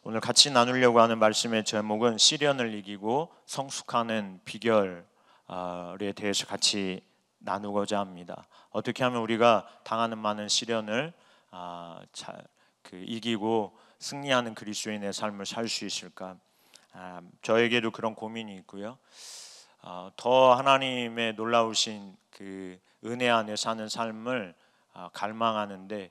오늘 같이 나누려고 하는 말씀의 제목은 시련을 이기고 성숙하는 비결에 대해서 같이 나누고자 합니다. 어떻게 하면 우리가 당하는 많은 시련을 이기고 승리하는 그리스도인의 삶을 살 수 있을까? 저에게도 그런 고민이 있고요. 더 하나님의 놀라우신 그 은혜 안에 사는 삶을 갈망하는데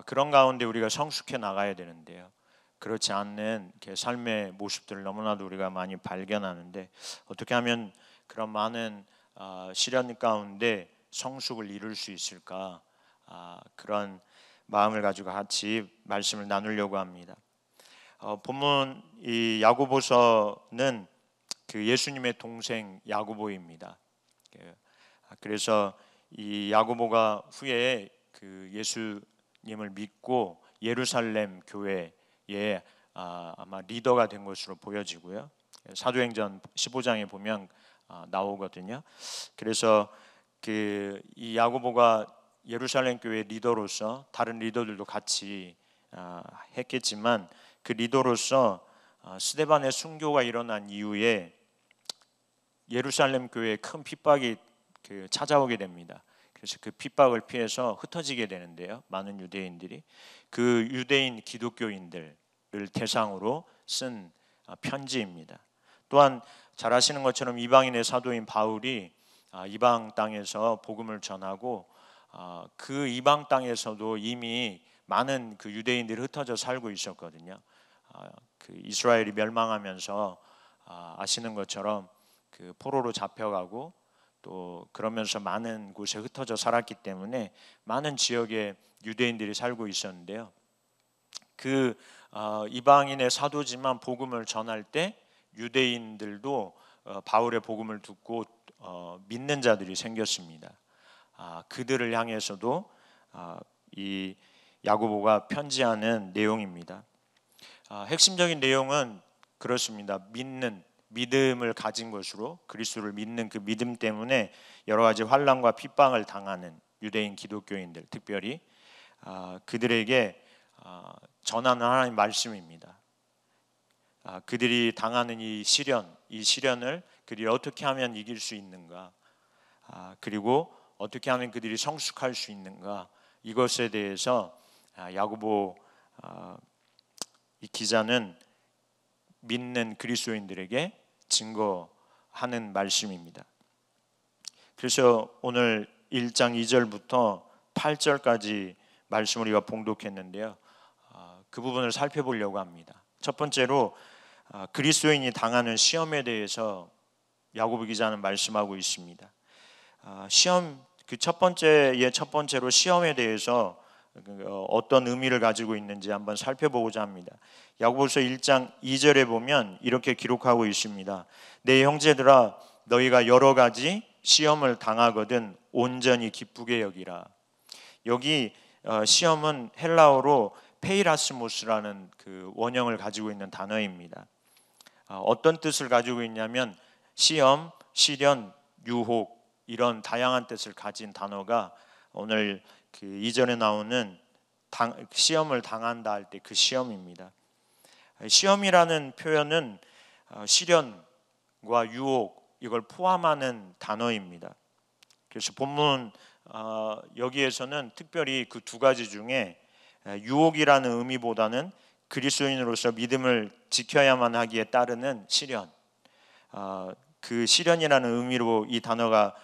그런 가운데 우리가 성숙해 나가야 되는데요. 그렇지 않는 삶의 모습들을 너무나도 우리가 많이 발견하는데 어떻게 하면 그런 많은 시련 가운데 성숙을 이룰 수 있을까? 그런 마음을 가지고 같이 말씀을 나누려고 합니다. 본문 이 야고보서는 그 예수님의 동생 야고보입니다. 그래서 이 야고보가 후에 그 예수님을 믿고 예루살렘 교회의 아마 리더가 된 것으로 보여지고요. 사도행전 15장에 보면 나오거든요. 그래서 이 야고보가 예루살렘 교회 리더로서 다른 리더들도 같이 했겠지만 그 리더로서 스데반의 순교가 일어난 이후에 예루살렘 교회에 큰 핍박이 찾아오게 됩니다. 그래서 그 핍박을 피해서 흩어지게 되는데요. 많은 유대인들이 그 유대인 기독교인들을 대상으로 쓴 편지입니다. 또한 잘 아시는 것처럼 이방인의 사도인 바울이 이방 땅에서 복음을 전하고 그 이방 땅에서도 이미 많은 그 유대인들이 흩어져 살고 있었거든요. 그 이스라엘이 멸망하면서 아시는 것처럼 그 포로로 잡혀가고 또 그러면서 많은 곳에 흩어져 살았기 때문에 많은 지역에 유대인들이 살고 있었는데요. 그 이방인의 사도지만 복음을 전할 때 유대인들도 바울의 복음을 듣고 믿는 자들이 생겼습니다. 그들을 향해서도 이 야고보가 편지하는 내용입니다. 핵심적인 내용은 그렇습니다. 믿음을 가진 것으로 그리스도를 믿는 그 믿음 때문에 여러 가지 환난과 핍박을 당하는 유대인 기독교인들, 특별히 그들에게 전하는 하나님의 말씀입니다. 그들이 당하는 이 시련을 그들이 어떻게 하면 이길 수 있는가, 그리고 어떻게 하면 그들이 성숙할 수 있는가, 이것에 대해서 야고보 이 기자는 믿는 그리스도인들에게 증거하는 말씀입니다. 그래서 오늘 1장 2절부터 8절까지 말씀을 우리가 봉독했는데요. 그 부분을 살펴보려고 합니다. 첫 번째로 그리스도인이 당하는 시험에 대해서 야고보 기자는 말씀하고 있습니다. 시험 그 첫 번째로 시험에 대해서 어떤 의미를 가지고 있는지 한번 살펴보고자 합니다. 야고보서 1장 2절에 보면 이렇게 기록하고 있습니다. 내 형제들아 너희가 여러 가지 시험을 당하거든 온전히 기쁘게 여기라. 여기 시험은 헬라어로 페이라스모스라는 그 원형을 가지고 있는 단어입니다. 어떤 뜻을 가지고 있냐면 시험, 시련, 유혹 이런 다양한 뜻을 가진 단어가 오늘 그 2절에 나오는 시험을 당한다 할 때 그 시험입니다. 시험이라는 표현은 시련과 유혹 이걸 포함하는 단어입니다. 그래서 본문 여기에서는 특별히 그 두 가지 중에 유혹이라는 의미보다는 그리스도인으로서 믿음을 지켜야만 하기에 따르는 시련, 그 시련이라는 의미로 이 단어가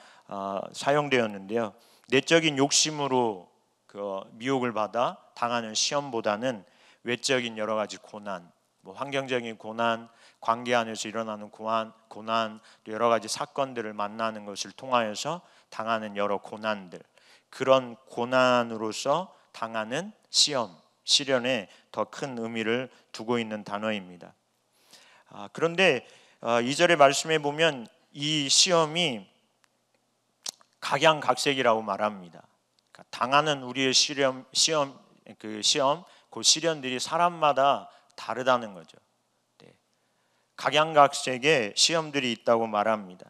사용되었는데요. 내적인 욕심으로 그 미혹을 받아 당하는 시험보다는 외적인 여러 가지 고난, 환경적인 고난, 관계 안에서 일어나는 고난, 여러 가지 사건들을 만나는 것을 통하여서 당하는 여러 고난들, 그런 고난으로서 당하는 시련에 더 큰 의미를 두고 있는 단어입니다. 그런데 2절의 말씀에 보면 이 시험이 각양각색이라고 말합니다. 그러니까 당하는 우리의 그 시련들이 사람마다 다르다는 거죠. 각양각색의 시험들이 있다고 말합니다.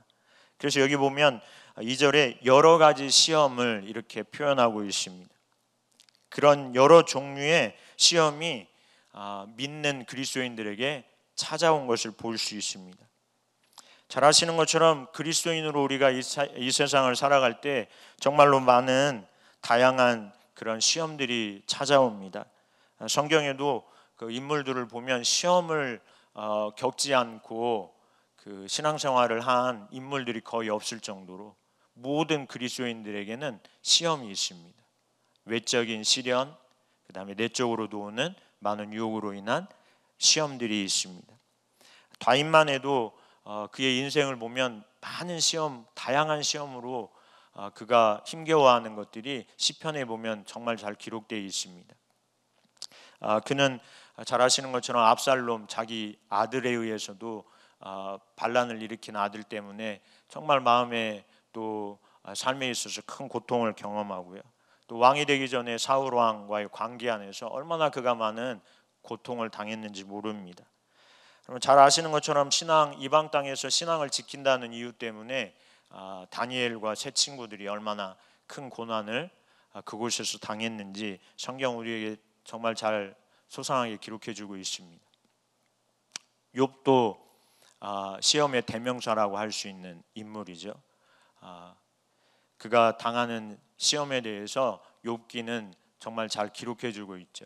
그래서 여기 보면 2절에 여러 가지 시험을 이렇게 표현하고 있습니다. 그런 여러 종류의 시험이 믿는 그리스도인들에게 찾아온 것을 볼 수 있습니다. 잘 아시는 것처럼 그리스도인으로 우리가 이 세상을 살아갈 때 정말로 많은 다양한 그런 시험들이 찾아옵니다. 성경에도 그 인물들을 보면 시험을 겪지 않고 그 신앙생활을 한 인물들이 거의 없을 정도로 모든 그리스도인들에게는 시험이 있습니다. 외적인 시련, 그 다음에 내적으로도 오는 많은 유혹으로 인한 시험들이 있습니다. 다윗만 해도 그의 인생을 보면 많은 시험, 다양한 시험으로 그가 힘겨워하는 것들이 시편에 보면 정말 잘 기록되어 있습니다. 그는 잘 아시는 것처럼 압살롬 자기 아들에 의해서도 반란을 일으킨 아들 때문에 정말 마음에 또 삶에 있어서 큰 고통을 경험하고요. 또 왕이 되기 전에 사울 왕과의 관계 안에서 얼마나 그가 많은 고통을 당했는지 모릅니다. 그러면 잘 아시는 것처럼 이방 땅에서 신앙을 지킨다는 이유 때문에 다니엘과 세 친구들이 얼마나 큰 고난을 그곳에서 당했는지 성경 우리에게 정말 잘 소상하게 기록해주고 있습니다. 욥도 시험의 대명사라고 할 수 있는 인물이죠. 그가 당하는 시험에 대해서 욥기는 정말 잘 기록해주고 있죠.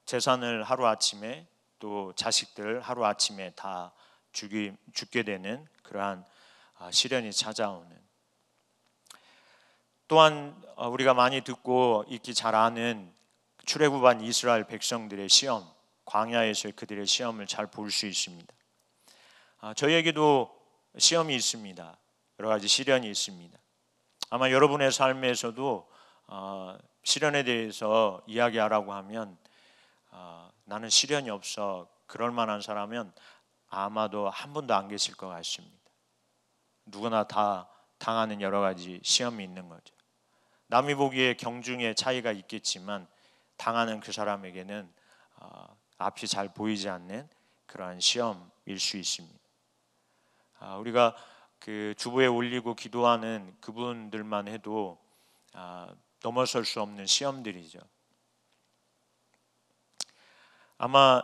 재산을 하루아침에 또 자식들 하루아침에 다 죽게 되는 그러한 시련이 찾아오는, 또한 우리가 많이 듣고 익히 잘 아는 출애굽한 이스라엘 백성들의 시험, 광야에서의 그들의 시험을 잘 볼 수 있습니다. 저희에게도 시험이 있습니다. 여러 가지 시련이 있습니다. 아마 여러분의 삶에서도 시련에 대해서 이야기하라고 하면 나는 시련이 없어 그럴 만한 사람은 아마도 한 분도 안 계실 것 같습니다. 누구나 다 당하는 여러 가지 시험이 있는 거죠. 남이 보기에 경중의 차이가 있겠지만 당하는 그 사람에게는 앞이 잘 보이지 않는 그러한 시험일 수 있습니다. 우리가 그 주보에 올리고 기도하는 그분들만 해도 넘어설 수 없는 시험들이죠. 아마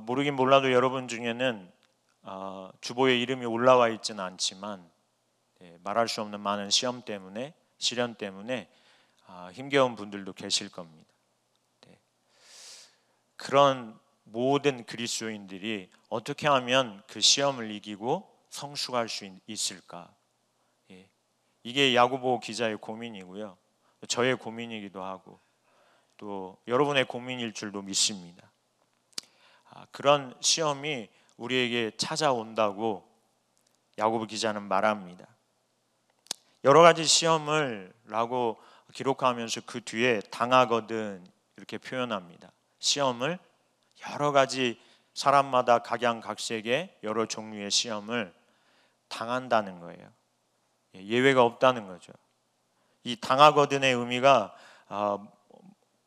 모르긴 몰라도 여러분 중에는 주보에 이름이 올라와 있지는 않지만 말할 수 없는 많은 시험 때문에, 시련 때문에 힘겨운 분들도 계실 겁니다. 그런 모든 그리스도인들이 어떻게 하면 그 시험을 이기고 성숙할 수 있을까? 이게 야고보 기자의 고민이고요. 저의 고민이기도 하고 또 여러분의 고민일 줄도 믿습니다. 그런 시험이 우리에게 찾아온다고 야고보 기자는 말합니다. 여러 가지 시험을 라고 기록하면서 그 뒤에 당하거든 이렇게 표현합니다. 시험을 여러 가지 사람마다 각양각색의 여러 종류의 시험을 당한다는 거예요. 예외가 없다는 거죠. 이 당하거든의 의미가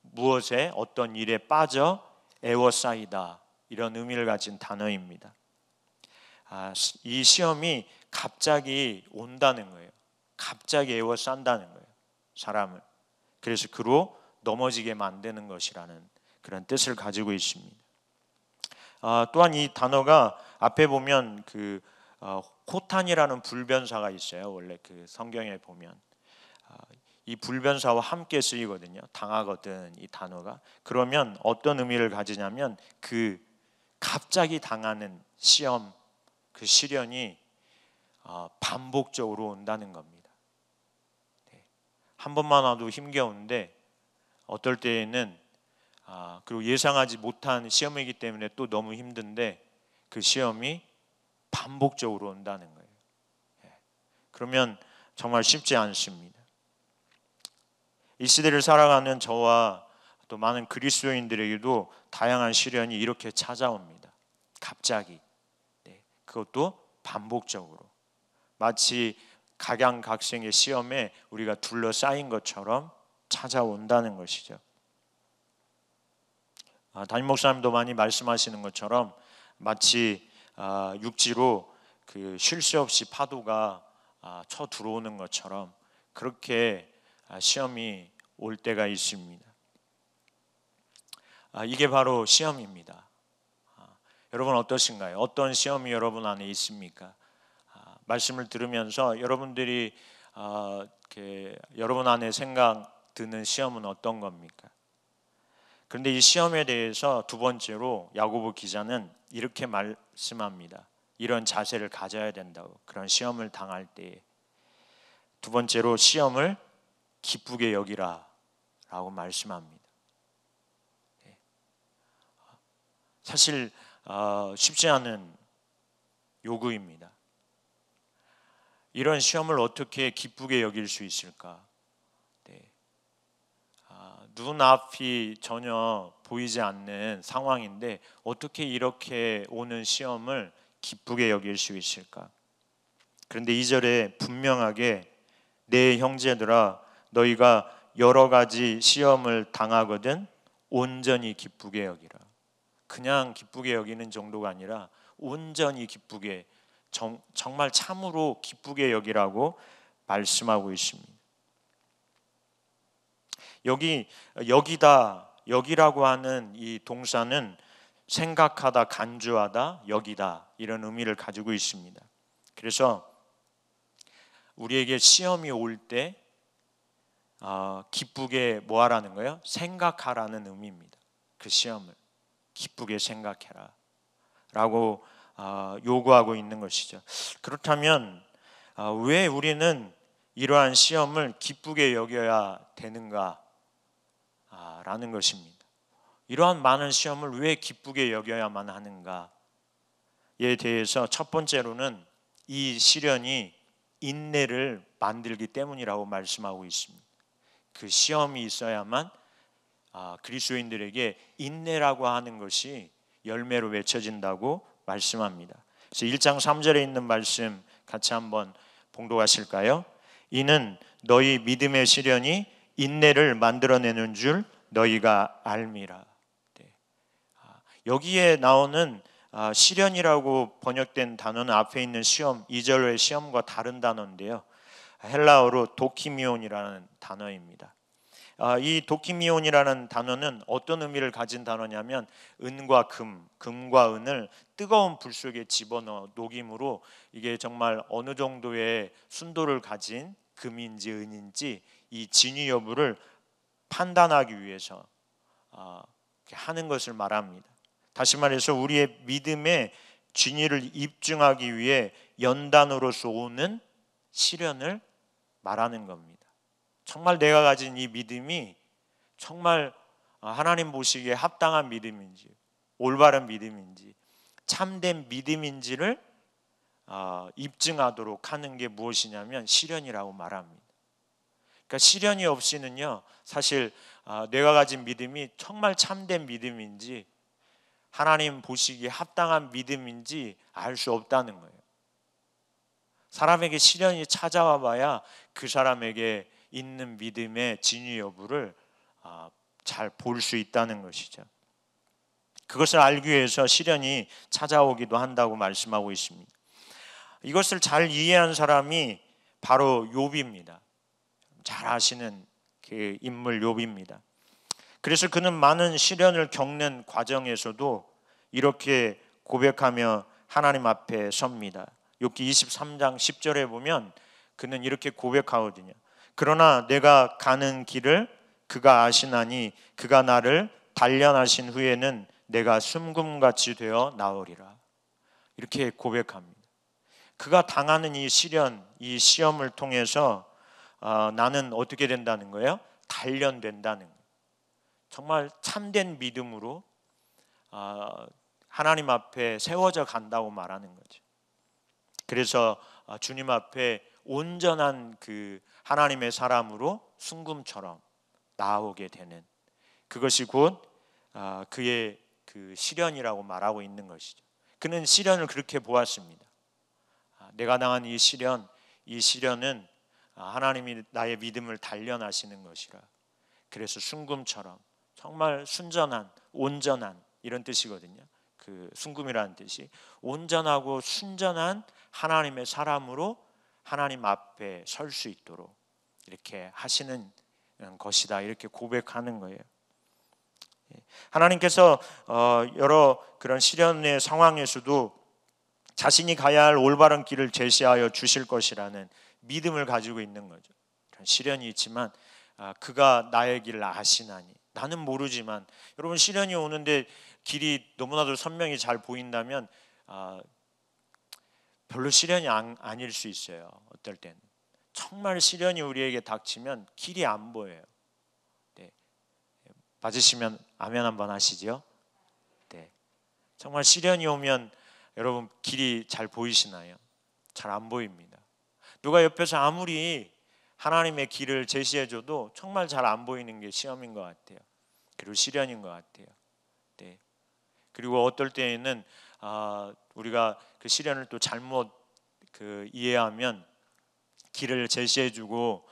무엇에 어떤 일에 빠져 애워싸이다 이런 의미를 가진 단어입니다. 이 시험이 갑자기 온다는 거예요. 갑자기 애워싼다는 거예요. 사람을. 그래서 그로 넘어지게 만드는 것이라는 그런 뜻을 가지고 있습니다. 또한 이 단어가 앞에 보면 그 호탄이라는 불변사가 있어요. 원래 그 성경에 보면 이 불변사와 함께 쓰이거든요. 당하거든 이 단어가. 그러면 어떤 의미를 가지냐면 그 갑자기 당하는 시험, 그 시련이 반복적으로 온다는 겁니다. 한 번만 와도 힘겨운데 어떨 때에는 그리고 예상하지 못한 시험이기 때문에 또 너무 힘든데 그 시험이 반복적으로 온다는 거예요. 그러면 정말 쉽지 않습니다. 이 시대를 살아가는 저와 또 많은 그리스도인들에게도 다양한 시련이 이렇게 찾아옵니다. 갑자기. 그것도 반복적으로. 마치 각양각색의 시험에 우리가 둘러싸인 것처럼 찾아온다는 것이죠. 담임 목사님도 많이 말씀하시는 것처럼 마치 육지로 그 쉴 새 없이 파도가 쳐 들어오는 것처럼 그렇게 시험이 올 때가 있습니다. 이게 바로 시험입니다. 여러분 어떠신가요? 어떤 시험이 여러분 안에 있습니까? 말씀을 들으면서 여러분들이 여러분 안에 생각 드는 시험은 어떤 겁니까? 그런데 이 시험에 대해서 두 번째로 야고보 기자는 이렇게 말씀합니다. 이런 자세를 가져야 된다고. 그런 시험을 당할 때 두 번째로 시험을 기쁘게 여기라 라고 말씀합니다. 사실 쉽지 않은 요구입니다. 이런 시험을 어떻게 기쁘게 여길 수 있을까? 눈앞이 전혀 보이지 않는 상황인데 어떻게 이렇게 오는 시험을 기쁘게 여길 수 있을까? 그런데 2절에 분명하게 내 형제들아 너희가 여러 가지 시험을 당하거든 온전히 기쁘게 여기라. 그냥 기쁘게 여기는 정도가 아니라 온전히 기쁘게 정말 참으로 기쁘게 여기라고 말씀하고 있습니다. 여기라고 하는 이 동사는 생각하다, 간주하다, 여기다 이런 의미를 가지고 있습니다. 그래서 우리에게 시험이 올 때 기쁘게 뭐 하라는 거예요? 생각하라는 의미입니다. 그 시험을 기쁘게 생각해라 라고 요구하고 있는 것이죠. 그렇다면 왜 우리는 이러한 시험을 기쁘게 여겨야 되는가 라는 것입니다. 이러한 많은 시험을 왜 기쁘게 여겨야만 하는가에 대해서 첫 번째로는 이 시련이 인내를 만들기 때문이라고 말씀하고 있습니다. 그 시험이 있어야만 그리스도인들에게 인내라고 하는 것이 열매로 맺혀진다고 말씀합니다. 그래서 1장 3절에 있는 말씀 같이 한번 봉독하실까요? 이는 너희 믿음의 시련이 인내를 만들어내는 줄 너희가 알미라. 여기에 나오는 시련이라고 번역된 단어는 앞에 있는 시험 2절의 시험과 다른 단어인데요. 헬라어로 도키미온이라는 단어입니다. 이 도키미온이라는 단어는 어떤 의미를 가진 단어냐면 은과 금과 은을 뜨거운 불 속에 집어넣어 녹임으로 이게 정말 어느 정도의 순도를 가진 금인지 은인지 이 진위 여부를 판단하기 위해서 하는 것을 말합니다. 다시 말해서 우리의 믿음의 진위를 입증하기 위해 연단으로서 오는 시련을 말하는 겁니다. 정말 내가 가진 이 믿음이 정말 하나님 보시기에 합당한 믿음인지 올바른 믿음인지 참된 믿음인지를 입증하도록 하는 게 무엇이냐면 시련이라고 말합니다. 그러니까 시련이 없이는요 사실 내가 가진 믿음이 정말 참된 믿음인지 하나님 보시기에 합당한 믿음인지 알 수 없다는 거예요. 사람에게 시련이 찾아와 봐야 그 사람에게 있는 믿음의 진위 여부를 잘 볼 수 있다는 것이죠. 그것을 알기 위해서 시련이 찾아오기도 한다고 말씀하고 있습니다. 이것을 잘 이해한 사람이 바로 욥입니다. 잘 아시는 그 인물 욥입니다. 그래서 그는 많은 시련을 겪는 과정에서도 이렇게 고백하며 하나님 앞에 섭니다. 욥기 23장 10절에 보면 그는 이렇게 고백하거든요. 그러나 내가 가는 길을 그가 아시나니 그가 나를 단련하신 후에는 내가 숨금같이 되어 나오리라. 이렇게 고백합니다. 그가 당하는 이 시련, 이 시험을 통해서 나는 어떻게 된다는 거예요? 단련된다는 거예요. 정말 참된 믿음으로 하나님 앞에 세워져 간다고 말하는 거죠. 그래서 주님 앞에 온전한 그 하나님의 사람으로 순금처럼 나오게 되는 그것이 곧 그의 그 시련이라고 말하고 있는 것이죠. 그는 시련을 그렇게 보았습니다. 내가 당한 이 시련은 하나님이 나의 믿음을 단련하시는 것이라. 그래서 순금처럼 정말 순전한, 온전한 이런 뜻이거든요. 그 순금이라는 뜻이 온전하고 순전한 하나님의 사람으로 하나님 앞에 설 수 있도록 이렇게 하시는 것이다. 이렇게 고백하는 거예요. 하나님께서 여러 그런 시련의 상황에서도 자신이 가야 할 올바른 길을 제시하여 주실 것이라는 믿음을 가지고 있는 거죠. 그런 시련이 있지만 그가 나의 길을 아시나니, 나는 모르지만, 여러분 시련이 오는데 길이 너무나도 선명히 잘 보인다면 별로 시련이 아닐 수 있어요. 어떨 때는 정말 시련이 우리에게 닥치면 길이 안 보여요. 네. 맞으시면 아멘 한번 하시죠. 네. 정말 시련이 오면 여러분 길이 잘 보이시나요? 잘 안 보입니다. 누가 옆에서 아무리 하나님의 길을 제시해줘도 정말 잘 안 보이는 게 시험인 것 같아요. 그리고 시련인 것 같아요. 네. 그리고 어떨 때에는 우리가 그 시련을 또 잘못 이해하면 길을 제시해주고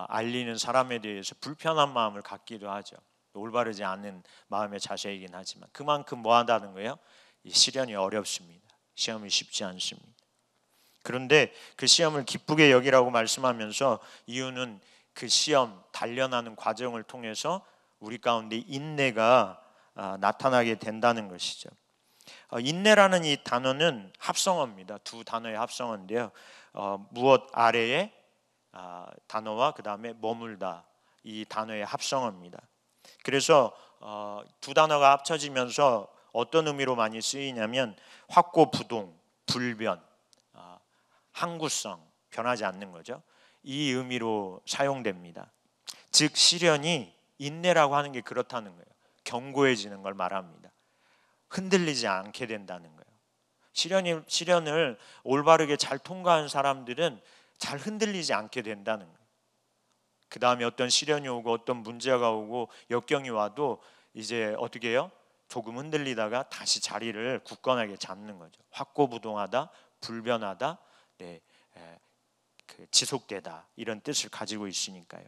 알리는 사람에 대해서 불편한 마음을 갖기도 하죠. 올바르지 않은 마음의 자세이긴 하지만 그만큼 뭐 한다는 거예요? 이 시련이 어렵습니다. 시험이 쉽지 않습니다. 그런데 그 시험을 기쁘게 여기라고 말씀하면서 이유는 그 시험 단련하는 과정을 통해서 우리 가운데 인내가 나타나게 된다는 것이죠. 인내라는 이 단어는 합성어입니다. 두 단어의 합성어인데요. 무엇 아래의 단어와 그 다음에 머물다, 이 단어의 합성어입니다. 그래서 두 단어가 합쳐지면서 어떤 의미로 많이 쓰이냐면 확고부동, 불변, 항구성, 변하지 않는 거죠. 이 의미로 사용됩니다. 즉 시련이 인내라고 하는 게 그렇다는 거예요. 견고해지는 걸 말합니다. 흔들리지 않게 된다는 거예요. 시련을 올바르게 잘 통과한 사람들은 잘 흔들리지 않게 된다는 거예요. 그 다음에 어떤 시련이 오고 어떤 문제가 오고 역경이 와도 이제 어떻게 해요? 조금 흔들리다가 다시 자리를 굳건하게 잡는 거죠. 확고부동하다, 불변하다, 네, 지속되다, 이런 뜻을 가지고 있으니까요.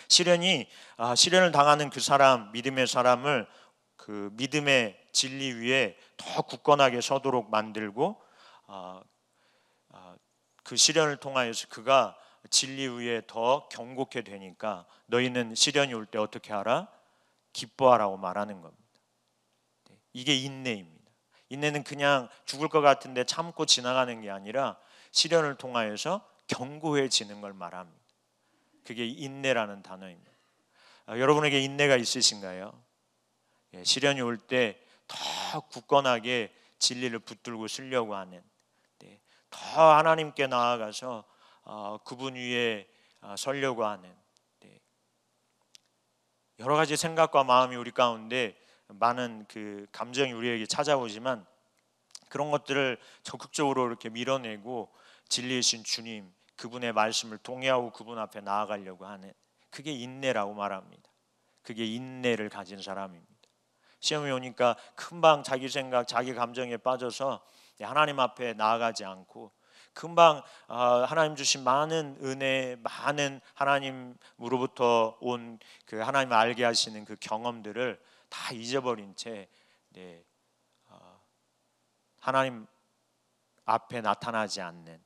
시련을 당하는 그 사람, 믿음의 사람을 그 믿음의 진리 위에 더 굳건하게 서도록 만들고 그 시련을 통하여서 그가 진리 위에 더 견고케 되니까 너희는 시련이 올 때 어떻게 하라? 기뻐하라고 말하는 겁니다. 이게 인내입니다. 인내는 그냥 죽을 것 같은데 참고 지나가는 게 아니라 시련을 통하여서 견고해지는 걸 말합니다. 그게 인내라는 단어입니다. 여러분에게 인내가 있으신가요? 시련이 올 때 더 굳건하게 진리를 붙들고 쓰려고 하는, 더 하나님께 나아가서 그분 위에 서려고 하는, 여러 가지 생각과 마음이 우리 가운데 많은 그 감정이 우리에게 찾아오지만 그런 것들을 적극적으로 이렇게 밀어내고 진리이신 주님, 그분의 말씀을 통회하고 그분 앞에 나아가려고 하는, 그게 인내라고 말합니다. 그게 인내를 가진 사람입니다. 시험이 오니까 금방 자기 생각, 자기 감정에 빠져서 하나님 앞에 나아가지 않고 금방 하나님 주신 많은 은혜, 많은 하나님으로부터 온 그 하나님을 알게 하시는 그 경험들을 다 잊어버린 채 하나님 앞에 나타나지 않는,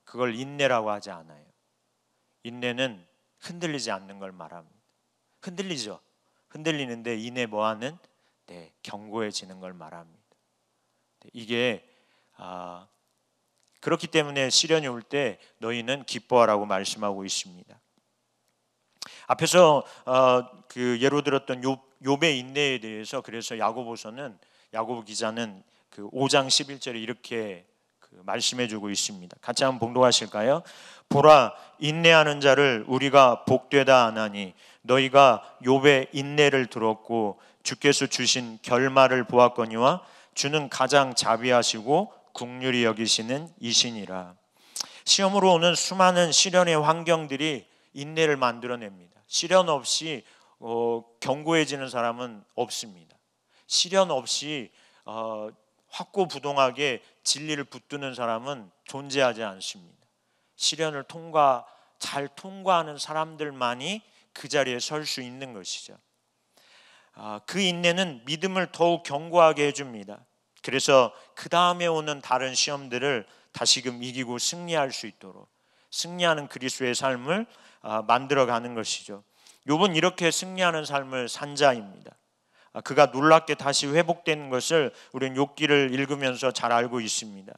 그걸 인내라고 하지 않아요. 인내는 흔들리지 않는 걸 말합니다. 흔들리죠. 흔들리는데 인내 뭐하는? 견고해지는 걸 말합니다. 이게 그렇기 때문에 시련이 올 때 너희는 기뻐하라고 말씀하고 있습니다. 앞에서 그 예로 들었던 욥의 인내에 대해서 그래서 야고보 기자는 그 5장 11절에 이렇게 말씀해주고 있습니다. 같이 한번 봉독하실까요? 보라, 인내하는 자를 우리가 복되다 하나니 너희가 욥의 인내를 들었고 주께서 주신 결말을 보았거니와 주는 가장 자비하시고 긍휼히 여기시는 이시니라. 시험으로 오는 수많은 시련의 환경들이 인내를 만들어냅니다. 시련 없이 견고해지는 사람은 없습니다. 시련 없이 확고부동하게 진리를 붙드는 사람은 존재하지 않습니다. 시련을 잘 통과하는 사람들만이 그 자리에 설 수 있는 것이죠. 그 인내는 믿음을 더욱 견고하게 해줍니다. 그래서 그 다음에 오는 다른 시험들을 다시금 이기고 승리할 수 있도록 승리하는 그리스도의 삶을 만들어가는 것이죠. 욥은 이렇게 승리하는 삶을 산 자입니다. 그가 놀랍게 다시 회복된 것을 우리는 욥기를 읽으면서 잘 알고 있습니다.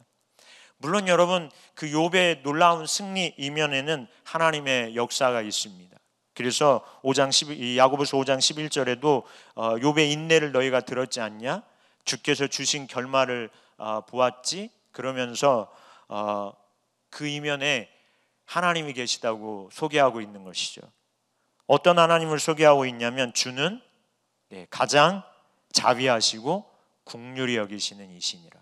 물론 여러분, 그 욥의 놀라운 승리 이면에는 하나님의 역사가 있습니다. 그래서 야고보서 5장 11절에도 욥의 인내를 너희가 들었지 않냐? 주께서 주신 결말을 보았지? 그러면서 그 이면에 하나님이 계시다고 소개하고 있는 것이죠. 어떤 하나님을 소개하고 있냐면 주는 가장 자비하시고 긍휼히 여기시는 이시니라.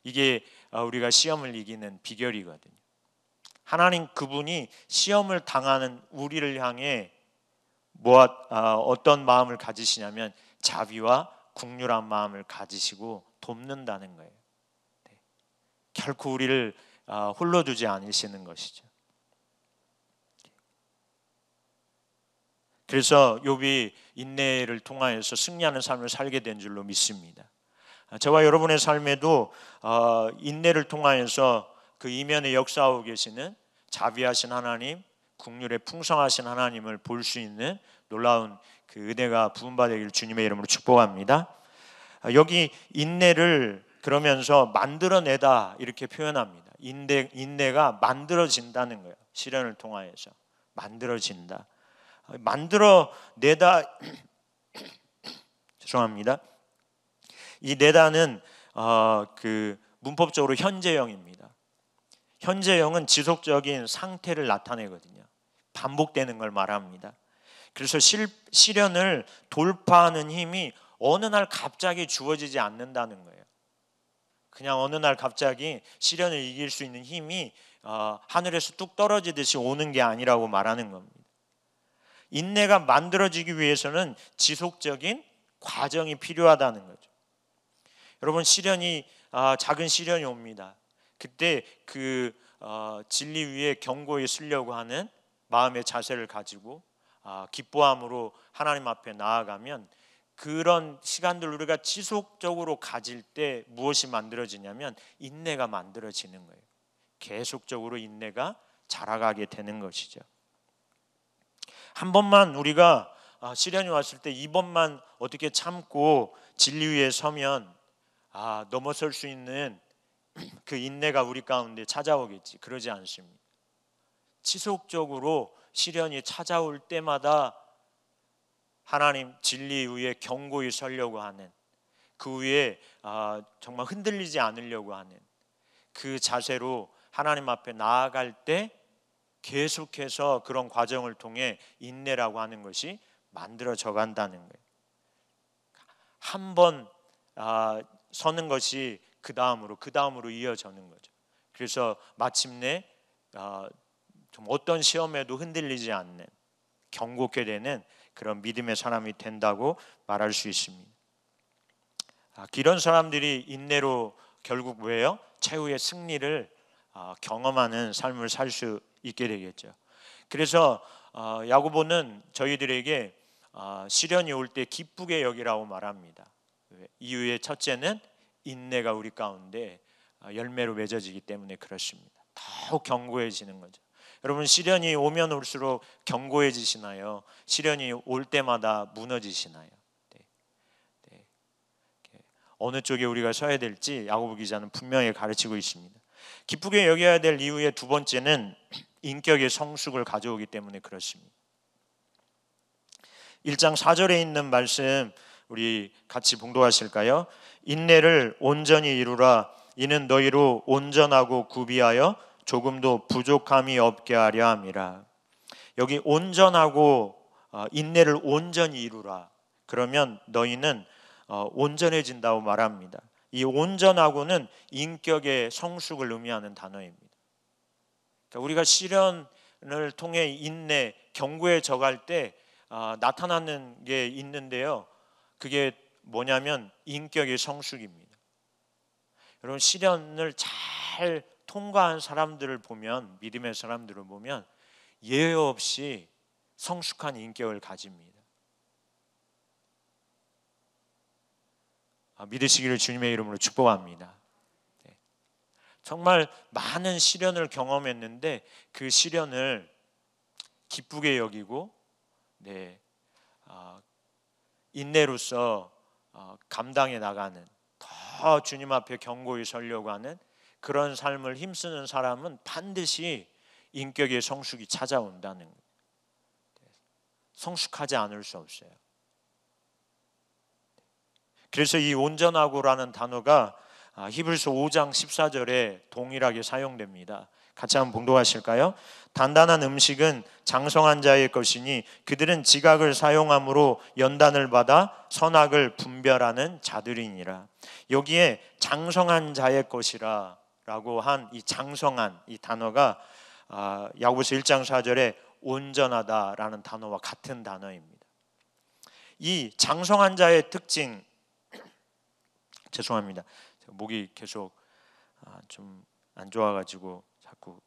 이게 우리가 시험을 이기는 비결이거든요. 하나님 그분이 시험을 당하는 우리를 향해 어떤 마음을 가지시냐면 자비와 긍휼한 마음을 가지시고 돕는다는 거예요. 결코 우리를 홀로 두지 않으시는 것이죠. 그래서 욥이 인내를 통하여서 승리하는 삶을 살게 된 줄로 믿습니다. 저와 여러분의 삶에도 인내를 통하여서 그 이면에 역사하고 계시는 자비하신 하나님, 긍휼에 풍성하신 하나님을 볼 수 있는 놀라운 그 은혜가 부음받으길 주님의 이름으로 축복합니다. 여기 인내를 그러면서 만들어내다 이렇게 표현합니다. 인내가 만들어진다는 거예요. 시련을 통하여서 만들어진다. 만들어내다 죄송합니다. 이 내다는 그 문법적으로 현재형입니다. 현재형은 지속적인 상태를 나타내거든요. 반복되는 걸 말합니다. 그래서 시련을 돌파하는 힘이 어느 날 갑자기 주어지지 않는다는 거예요. 그냥 어느 날 갑자기 시련을 이길 수 있는 힘이 하늘에서 뚝 떨어지듯이 오는 게 아니라고 말하는 겁니다. 인내가 만들어지기 위해서는 지속적인 과정이 필요하다는 거죠. 여러분, 작은 시련이 옵니다. 그때 그 진리 위에 견고히 서려고 하는 마음의 자세를 가지고 기뻐함으로 하나님 앞에 나아가면 그런 시간들 우리가 지속적으로 가질 때 무엇이 만들어지냐면 인내가 만들어지는 거예요. 계속적으로 인내가 자라가게 되는 것이죠. 한 번만 우리가 시련이 왔을 때 이번만 어떻게 참고 진리 위에 서면 넘어설 수 있는 그 인내가 우리 가운데 찾아오겠지. 그러지 않습니다. 지속적으로 시련이 찾아올 때마다 하나님 진리 위에 견고히 서려고 하는, 그 위에 정말 흔들리지 않으려고 하는 그 자세로 하나님 앞에 나아갈 때 계속해서 그런 과정을 통해 인내라고 하는 것이 만들어져 간다는 거예요. 한 번 서는 것이 그 다음으로 이어지는 거죠. 그래서 마침내 좀 어떤 시험에도 흔들리지 않는 견고하게 되는 그런 믿음의 사람이 된다고 말할 수 있습니다. 이런 사람들이 인내로 결국 왜요? 최후의 승리를 경험하는 삶을 살 수 있게 되겠죠. 그래서 야고보는 저희들에게 시련이 올 때 기쁘게 여기라고 말합니다. 이유의 첫째는 인내가 우리 가운데 열매로 맺어지기 때문에 그렇습니다. 더욱 견고해지는 거죠. 여러분, 시련이 오면 올수록 견고해지시나요? 시련이 올 때마다 무너지시나요? 네. 어느 쪽에 우리가 서야 될지 야고보 기자는 분명히 가르치고 있습니다. 기쁘게 여겨야 될 이유의 두 번째는 인격의 성숙을 가져오기 때문에 그렇습니다. 1장 4절에 있는 말씀 우리 같이 봉독하실까요? 인내를 온전히 이루라. 이는 너희로 온전하고 구비하여 조금도 부족함이 없게 하려 함이라. 여기 온전하고 인내를 온전히 이루라. 그러면 너희는 온전해진다고 말합니다. 이 온전하고는 인격의 성숙을 의미하는 단어입니다. 그러니까 우리가 시련을 통해 인내, 견고해져 갈 때 나타나는 게 있는데요. 그게 뭐냐면 인격의 성숙입니다. 여러분, 시련을 잘 통과한 사람들을 보면, 믿음의 사람들을 보면 예외 없이 성숙한 인격을 가집니다. 믿으시기를 주님의 이름으로 축복합니다. 정말 많은 시련을 경험했는데 그 시련을 기쁘게 여기고 네, 인내로서 감당해 나가는, 더 주님 앞에 견고히 서려고 하는 그런 삶을 힘쓰는 사람은 반드시 인격의 성숙이 찾아온다는 거예요. 성숙하지 않을 수 없어요. 그래서 이 온전하고라는 단어가 히브리서 5장 14절에 동일하게 사용됩니다. 같이 한번 봉독하실까요? 단단한 음식은 장성한 자의 것이니 그들은 지각을 사용함으로 연단을 받아 선악을 분별하는 자들이니라. 여기에 장성한 자의 것이라 라고 한 이 장성한 이 단어가 야고보서 1장 4절에 온전하다라는 단어와 같은 단어입니다. 이 장성한 자의 특징, 죄송합니다. 목이 계속 좀 안 좋아가지고 자꾸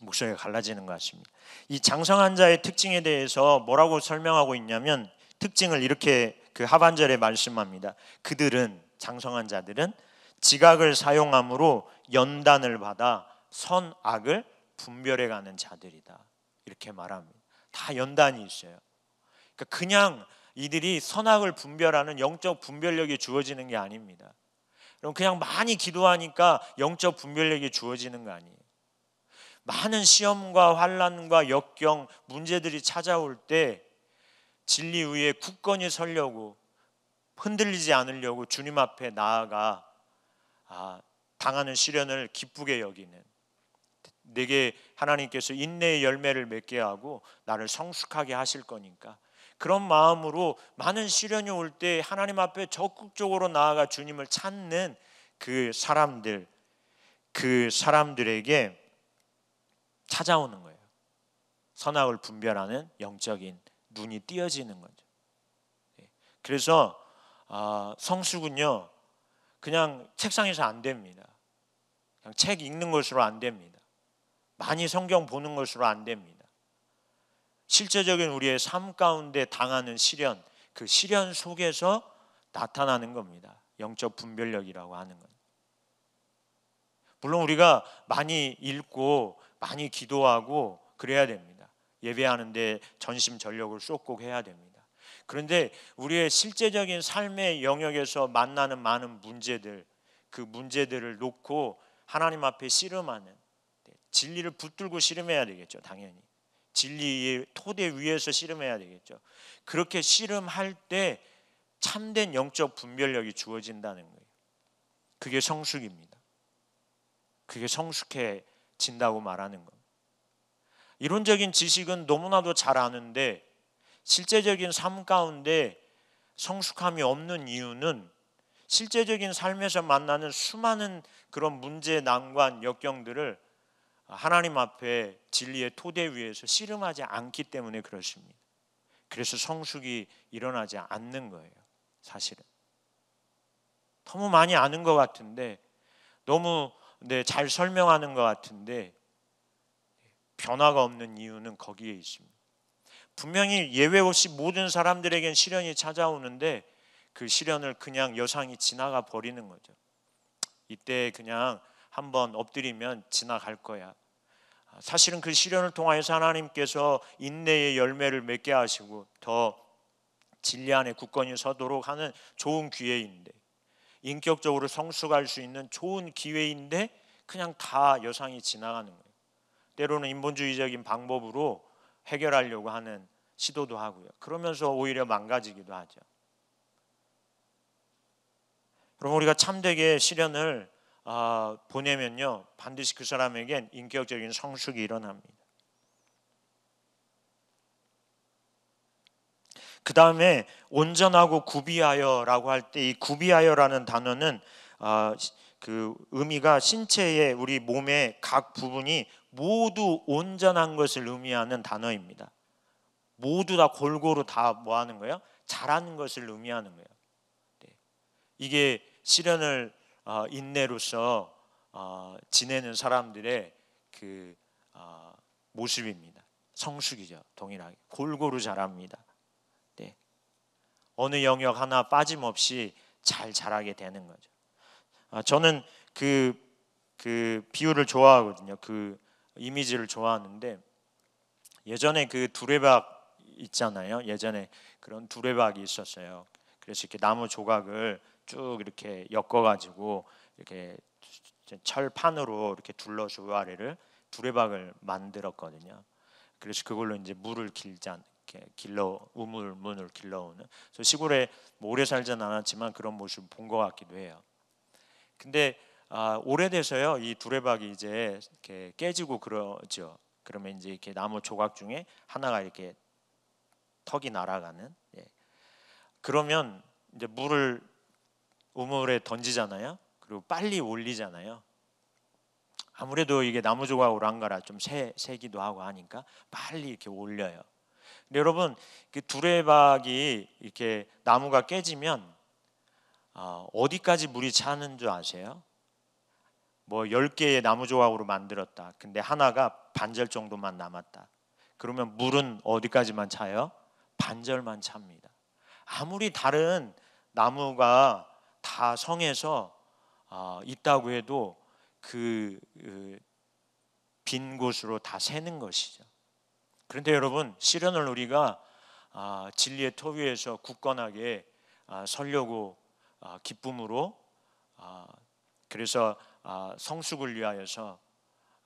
목소리가 갈라지는 것 같습니다. 이 장성한 자의 특징에 대해서 뭐라고 설명하고 있냐면, 특징을 이렇게 그 하반절에 말씀합니다. 그들은, 장성한 자들은 지각을 사용함으로 연단을 받아 선악을 분별해가는 자들이다, 이렇게 말합니다. 다 연단이 있어요. 그러니까 그냥 이들이 선악을 분별하는 영적 분별력이 주어지는 게 아닙니다. 그럼 그냥 많이 기도하니까 영적 분별력이 주어지는 거 아니에요. 많은 시험과 환난과 역경, 문제들이 찾아올 때 진리 위에 굳건히 서려고, 흔들리지 않으려고 주님 앞에 나아가 당하는 시련을 기쁘게 여기는, 내게 하나님께서 인내의 열매를 맺게 하고 나를 성숙하게 하실 거니까 그런 마음으로 많은 시련이 올 때 하나님 앞에 적극적으로 나아가 주님을 찾는 그 사람들에게 찾아오는 거예요. 선악을 분별하는 영적인 눈이 띄어지는 거죠. 그래서 성숙은요, 그냥 책상에서 안 됩니다. 그냥 책 읽는 것으로 안 됩니다. 많이 성경 보는 것으로 안 됩니다. 실제적인 우리의 삶 가운데 당하는 시련, 그 시련 속에서 나타나는 겁니다. 영적 분별력이라고 하는 건. 물론 우리가 많이 읽고 많이 기도하고 그래야 됩니다. 예배하는데 전심전력을 쏟고 해야 됩니다. 그런데 우리의 실제적인 삶의 영역에서 만나는 많은 문제들, 그 문제들을 놓고 하나님 앞에 씨름하는, 진리를 붙들고 씨름해야 되겠죠. 당연히 진리의 토대 위에서 씨름해야 되겠죠. 그렇게 씨름할 때 참된 영적 분별력이 주어진다는 거예요. 그게 성숙입니다. 그게 성숙해진다고 말하는 겁니다. 이론적인 지식은 너무나도 잘 아는데 실제적인 삶 가운데 성숙함이 없는 이유는 실제적인 삶에서 만나는 수많은 그런 문제, 난관, 역경들을 하나님 앞에 진리의 토대 위에서 씨름하지 않기 때문에 그렇습니다. 그래서 성숙이 일어나지 않는 거예요. 사실은 너무 많이 아는 것 같은데, 너무 잘 설명하는 것 같은데 변화가 없는 이유는 거기에 있습니다. 분명히 예외 없이 모든 사람들에겐 시련이 찾아오는데 그 시련을 그냥 여상히 지나가 버리는 거죠. 이때 그냥 한번 엎드리면 지나갈 거야. 사실은 그 시련을 통하여서 하나님께서 인내의 열매를 맺게 하시고 더 진리 안에 굳건히 서도록 하는 좋은 기회인데, 인격적으로 성숙할 수 있는 좋은 기회인데 그냥 다 여상히 지나가는 거예요. 때로는 인본주의적인 방법으로 해결하려고 하는 시도도 하고요. 그러면서 오히려 망가지기도 하죠. 그럼 우리가 참되게 시련을 보내면요, 반드시 그 사람에겐 인격적인 성숙이 일어납니다. 그 다음에 온전하고 구비하여라고 할 때 이 구비하여라는 단어는 그 의미가 신체의, 우리 몸의 각 부분이 모두 온전한 것을 의미하는 단어입니다. 모두 다 골고루 다 뭐 하는 거예요? 잘하는 것을 의미하는 거예요. 이게 시련을 인내로서 지내는 사람들의 그 모습입니다. 성숙이죠. 동일하게 골고루 잘합니다. 네. 어느 영역 하나 빠짐없이 잘 자라게 되는 거죠. 저는 그 비유를 좋아하거든요. 그 이미지를 좋아하는데, 예전에 그 두레박 있잖아요. 예전에 그런 두레박이 있었어요. 그래서 이렇게 나무 조각을 쭉 이렇게 엮어가지고 이렇게 철판으로 이렇게 둘러서 아래를 두레박을 만들었거든요. 그래서 그걸로 이제 물을 이렇게 우물문을 길러오는. 그래서 시골에 뭐 오래 살진 않았지만 그런 모습을 본 것 같기도 해요. 근데 오래돼서요, 이 두레박이 이제 이렇게 깨지고 그러죠. 그러면 이제 이렇게 나무 조각 중에 하나가 이렇게 턱이 날아가는. 예. 그러면 이제 물을 우물에 던지잖아요. 그리고 빨리 올리잖아요. 아무래도 이게 나무 조각으로 한 거라 좀 세기도 하고 하니까 빨리 이렇게 올려요. 근데 여러분, 그 두레박이 이렇게 나무가 깨지면 어디까지 물이 차는 줄 아세요? 뭐 10개의 나무 조각으로 만들었다. 근데 하나가 반절 정도만 남았다. 그러면 물은 어디까지만 차요? 반절만 찹니다. 아무리 다른 나무가 다 성에서 있다고 해도 그 빈 곳으로 다 새는 것이죠. 그런데 여러분, 시련을 우리가 진리의 터 위에서 굳건하게 서려고 기쁨으로, 그래서 성숙을 위하여서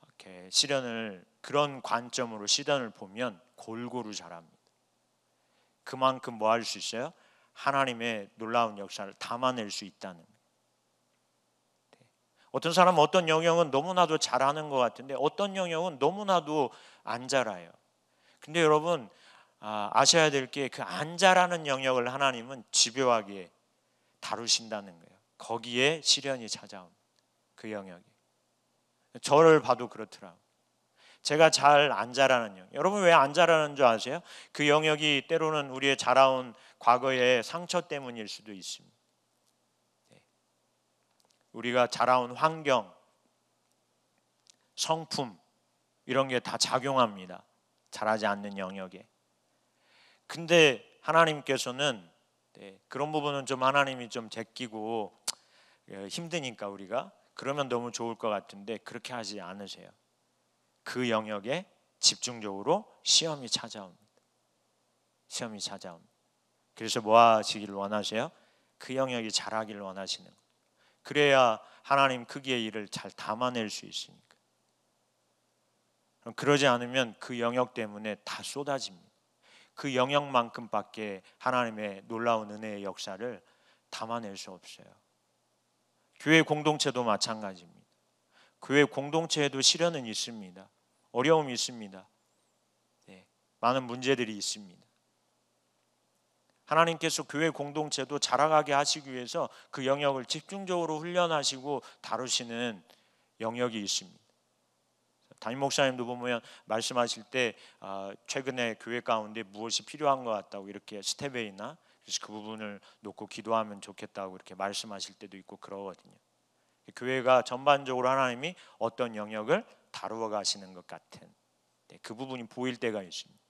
이렇게 시련을, 그런 관점으로 시련을 보면 골고루 자랍니다. 그만큼 뭐 할 수 있어요? 하나님의 놀라운 역사를 담아낼 수 있다는. 어떤 사람은 어떤 영역은 너무나도 잘하는 것 같은데 어떤 영역은 너무나도 안 자라요. 근데 여러분, 아셔야 될 게 그 안 자라는 영역을 하나님은 집요하게 다루신다는 거예요. 거기에 시련이 찾아옵니다. 그 영역이. 저를 봐도 그렇더라고요. 제가 잘 안 자라는 영역. 여러분, 왜 안 자라는 줄 아세요? 그 영역이 때로는 우리의 자라온 과거의 상처 때문일 수도 있습니다. 우리가 자라온 환경, 성품, 이런 게 다 작용합니다. 자라지 않는 영역에. 근데 하나님께서는 그런 부분은 좀 하나님이 좀 제끼고 힘드니까 우리가 그러면 너무 좋을 것 같은데 그렇게 하지 않으세요. 그 영역에 집중적으로 시험이 찾아옵니다. 시험이 찾아옵니다. 그래서 뭐 하시기를 원하세요? 그 영역이 자라기를 원하시는 거예요. 그래야 하나님 크기의 일을 잘 담아낼 수 있으니까. 그러지 않으면 그 영역 때문에 다 쏟아집니다. 그 영역만큼밖에 하나님의 놀라운 은혜의 역사를 담아낼 수 없어요. 교회 공동체도 마찬가지입니다. 교회 공동체에도 시련은 있습니다. 어려움이 있습니다. 많은 문제들이 있습니다. 하나님께서 교회 공동체도 자라가게 하시기 위해서 그 영역을 집중적으로 훈련하시고 다루시는 영역이 있습니다. 담임 목사님도 보면 말씀하실 때 최근에 교회 가운데 무엇이 필요한 것 같다고 이렇게 스텝웨이나 그래서 그 부분을 놓고 기도하면 좋겠다고 이렇게 말씀하실 때도 있고 그러거든요. 교회가 전반적으로 하나님이 어떤 영역을 다루어 가시는 것 같은 그 부분이 보일 때가 있습니다.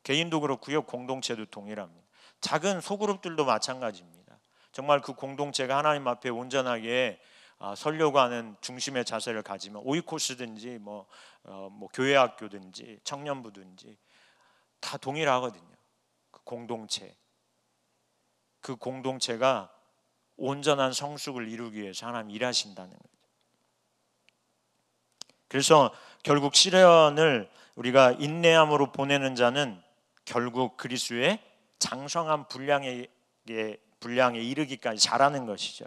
개인도 그렇고요, 공동체도 동일합니다. 작은 소그룹들도 마찬가지입니다. 정말 그 공동체가 하나님 앞에 온전하게 서려고 하는 중심의 자세를 가지면 오이코스든지 뭐 교회 학교든지 청년부든지 다 동일하거든요. 그 공동체가 온전한 성숙을 이루기 위해서 하나님 일하신다는 거죠. 그래서 결국 시련을 우리가 인내함으로 보내는 자는 결국 그리스도의 장성한 분량에 이르기까지 자라는 것이죠.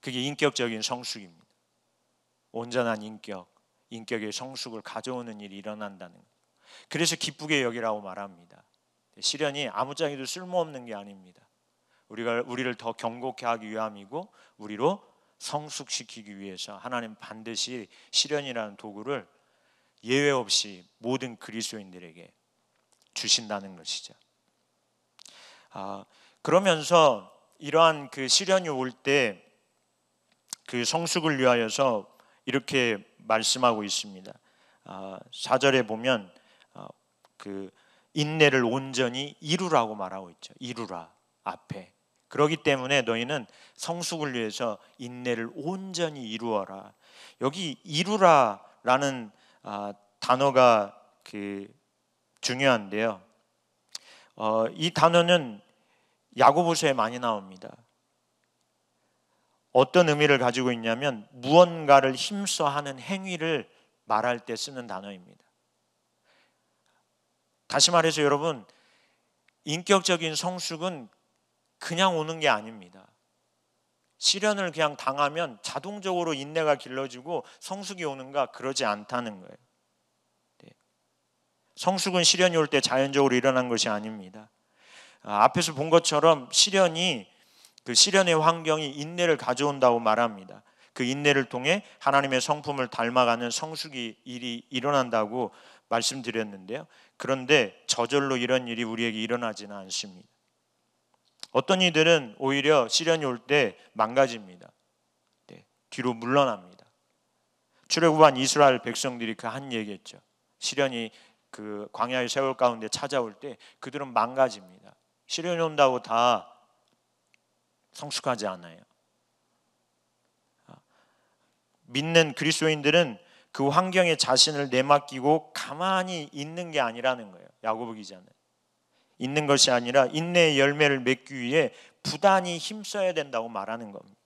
그게 인격적인 성숙입니다. 온전한 인격의 성숙을 가져오는 일이 일어난다는 것. 그래서 기쁘게 여기라고 말합니다. 시련이 아무짝에도 쓸모없는 게 아닙니다. 우리를 더 경고케 하기 위함이고 우리로 성숙시키기 위해서 하나님 반드시 시련이라는 도구를 예외 없이 모든 그리스도인들에게 주신다는 것이죠. 그러면서 이러한 그 시련이 올 때 그 성숙을 위하여서 이렇게 말씀하고 있습니다. 4절에 보면 그 인내를 온전히 이루라고 말하고 있죠. 이루라 앞에. 그렇기 때문에 너희는 성숙을 위해서 인내를 온전히 이루어라. 여기 이루라라는 단어가 그 중요한데요. 이 단어는 야고보서에 많이 나옵니다. 어떤 의미를 가지고 있냐면 무언가를 힘써 하는 행위를 말할 때 쓰는 단어입니다. 다시 말해서 여러분, 인격적인 성숙은 그냥 오는 게 아닙니다. 시련을 그냥 당하면 자동적으로 인내가 길러지고 성숙이 오는가? 그러지 않다는 거예요. 네. 성숙은 시련이 올 때 자연적으로 일어난 것이 아닙니다. 앞에서 본 것처럼 시련이 그 시련의 환경이 인내를 가져온다고 말합니다. 그 인내를 통해 하나님의 성품을 닮아가는 성숙이 일이 일어난다고 말씀드렸는데요. 그런데 저절로 이런 일이 우리에게 일어나지는 않습니다. 어떤 이들은 오히려 시련이 올 때 망가집니다. 네, 뒤로 물러납니다. 출애굽한 이스라엘 백성들이 그 한 얘기했죠. 시련이 그 광야의 세월 가운데 찾아올 때 그들은 망가집니다. 시련이 온다고 다 성숙하지 않아요. 믿는 그리스도인들은 그 환경에 자신을 내맡기고 가만히 있는 게 아니라는 거예요. 야고보 기자는 있는 것이 아니라 인내의 열매를 맺기 위해 부단히 힘써야 된다고 말하는 겁니다.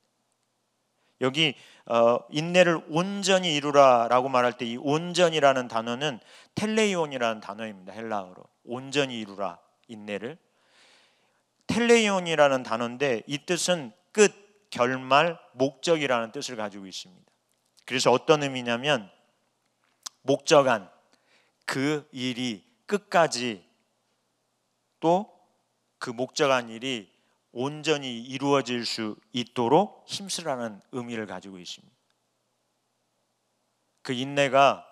여기 인내를 온전히 이루라라고 말할 때 이 온전이라는 단어는 텔레이온이라는 단어입니다. 헬라어로 온전히 이루라, 인내를. 텔레이온이라는 단어인데 이 뜻은 끝, 결말, 목적이라는 뜻을 가지고 있습니다. 그래서 어떤 의미냐면 목적한 그 일이 끝까지 또 그 목적한 일이 온전히 이루어질 수 있도록 힘쓰라는 의미를 가지고 있습니다. 그 인내가,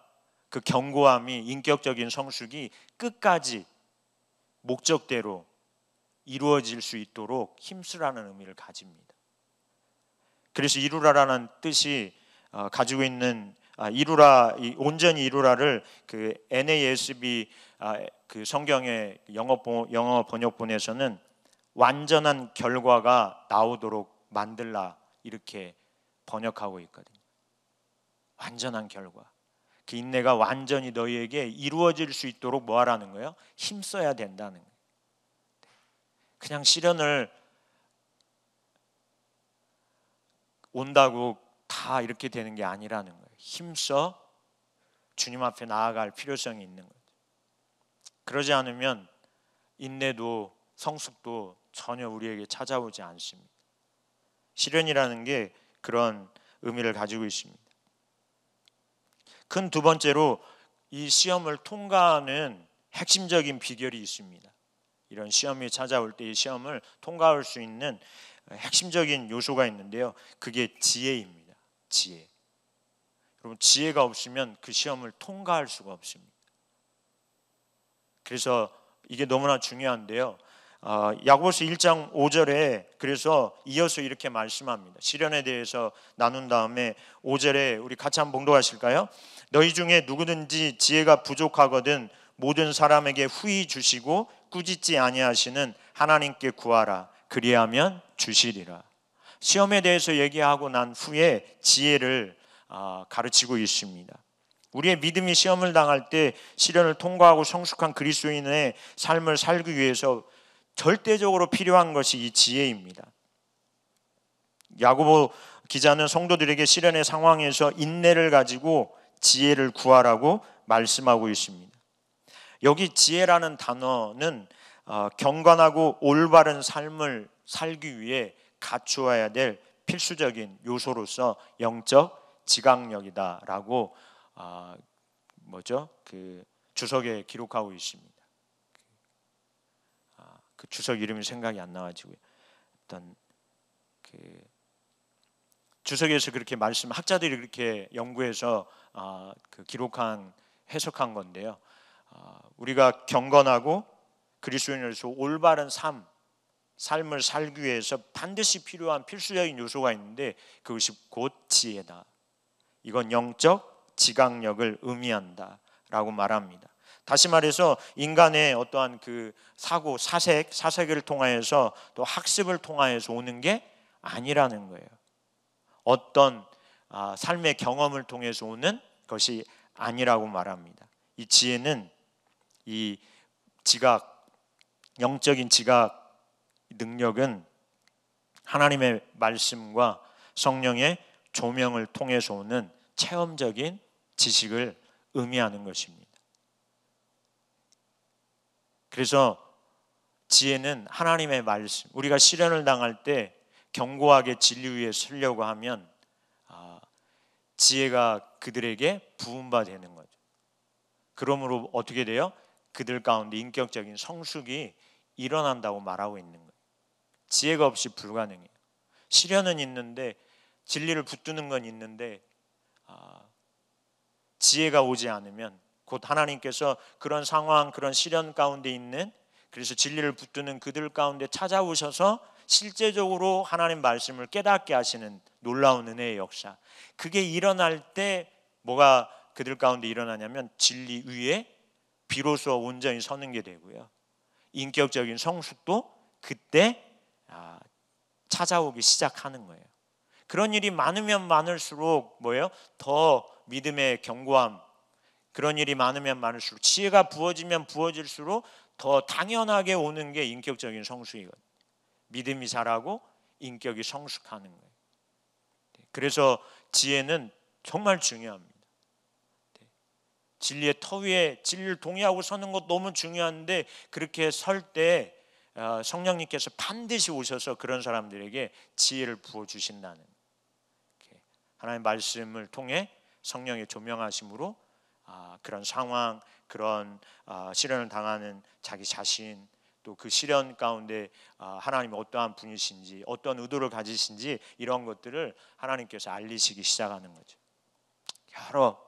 그 견고함이, 인격적인 성숙이 끝까지 목적대로 이루어질 수 있도록 힘쓰라는 의미를 가집니다. 그래서 이루라라는 뜻이 가지고 있는 이루라, 온전히 이루라를 그 NASB 그 성경의 영어 번역본에서는 완전한 결과가 나오도록 만들라 이렇게 번역하고 있거든요. 완전한 결과. 그 인내가 완전히 너희에게 이루어질 수 있도록 뭐 하라는 거예요? 힘써야 된다는 거예요. 그냥 시련을 온다고 다 이렇게 되는 게 아니라는 거예요. 힘써 주님 앞에 나아갈 필요성이 있는 거죠. 그러지 않으면 인내도 성숙도 전혀 우리에게 찾아오지 않습니다. 시련이라는 게 그런 의미를 가지고 있습니다. 큰 두 번째로 이 시험을 통과하는 핵심적인 비결이 있습니다. 이런 시험이 찾아올 때 이 시험을 통과할 수 있는 핵심적인 요소가 있는데요. 그게 지혜입니다. 지혜. 여러분, 지혜가 없으면 그 시험을 통과할 수가 없습니다. 그래서 이게 너무나 중요한데요. 야고보서 1장 5절에 그래서 이어서 이렇게 말씀합니다. 시련에 대해서 나눈 다음에 5절에 우리 같이 한번 봉독하실까요? 너희 중에 누구든지 지혜가 부족하거든 모든 사람에게 후히 주시고 꾸짖지 아니하시는 하나님께 구하라. 그리하면 주시리라. 시험에 대해서 얘기하고 난 후에 지혜를 가르치고 있습니다. 우리의 믿음이 시험을 당할 때 시련을 통과하고 성숙한 그리스도인의 삶을 살기 위해서 절대적으로 필요한 것이 이 지혜입니다. 야고보 기자는 성도들에게 시련의 상황에서 인내를 가지고 지혜를 구하라고 말씀하고 있습니다. 여기 지혜라는 단어는 경건하고 올바른 삶을 살기 위해 갖추어야 될 필수적인 요소로서 영적 지각력이다라고 그 주석에 기록하고 있습니다. 그 주석 이름이 생각이 안 나가지고요. 어떤 그 주석에서 그렇게 학자들이 그렇게 연구해서 그 기록한 해석한 건데요. 우리가 경건하고 그리스도인으로서 올바른 삶을 살기 위해서 반드시 필요한 필수적인 요소가 있는데 그것이 곧 지혜다. 이건 영적 지각력을 의미한다라고 말합니다. 다시 말해서 인간의 어떠한 그 사색을 통하여서 또 학습을 통하여서 오는 게 아니라는 거예요. 어떤 삶의 경험을 통해서 오는 것이 아니라고 말합니다. 이 지혜는 이 지각, 영적인 지각 능력은 하나님의 말씀과 성령의 조명을 통해서 오는 체험적인 지식을 의미하는 것입니다. 그래서 지혜는 하나님의 말씀, 우리가 시련을 당할 때 견고하게 진리 위에 서려고 하면 지혜가 그들에게 부음바 되는 거죠. 그러므로 어떻게 돼요? 그들 가운데 인격적인 성숙이 일어난다고 말하고 있는 거예요. 지혜가 없이 불가능해요. 시련은 있는데, 진리를 붙드는 건 있는데 지혜가 오지 않으면 곧 하나님께서 그런 상황, 그런 시련 가운데 있는, 그래서 진리를 붙드는 그들 가운데 찾아오셔서 실제적으로 하나님 말씀을 깨닫게 하시는 놀라운 은혜의 역사, 그게 일어날 때 뭐가 그들 가운데 일어나냐면 진리 위에 비로소 온전히 서는 게 되고요, 인격적인 성숙도 그때 찾아오기 시작하는 거예요. 그런 일이 많으면 많을수록 뭐예요? 더 믿음의 견고함, 그런 일이 많으면 많을수록, 지혜가 부어지면 부어질수록 더 당연하게 오는 게 인격적인 성숙이거든요. 믿음이 자라고 인격이 성숙하는 거예요. 그래서 지혜는 정말 중요합니다. 진리의 터 위에 진리를 동의하고 서는 것 너무 중요한데, 그렇게 설 때 성령님께서 반드시 오셔서 그런 사람들에게 지혜를 부어주신다는, 하나님의 말씀을 통해 성령의 조명하심으로 그런 상황, 그런 시련을 당하는 자기 자신, 또 그 시련 가운데 하나님이 어떠한 분이신지, 어떤 의도를 가지신지, 이런 것들을 하나님께서 알리시기 시작하는 거죠. 여러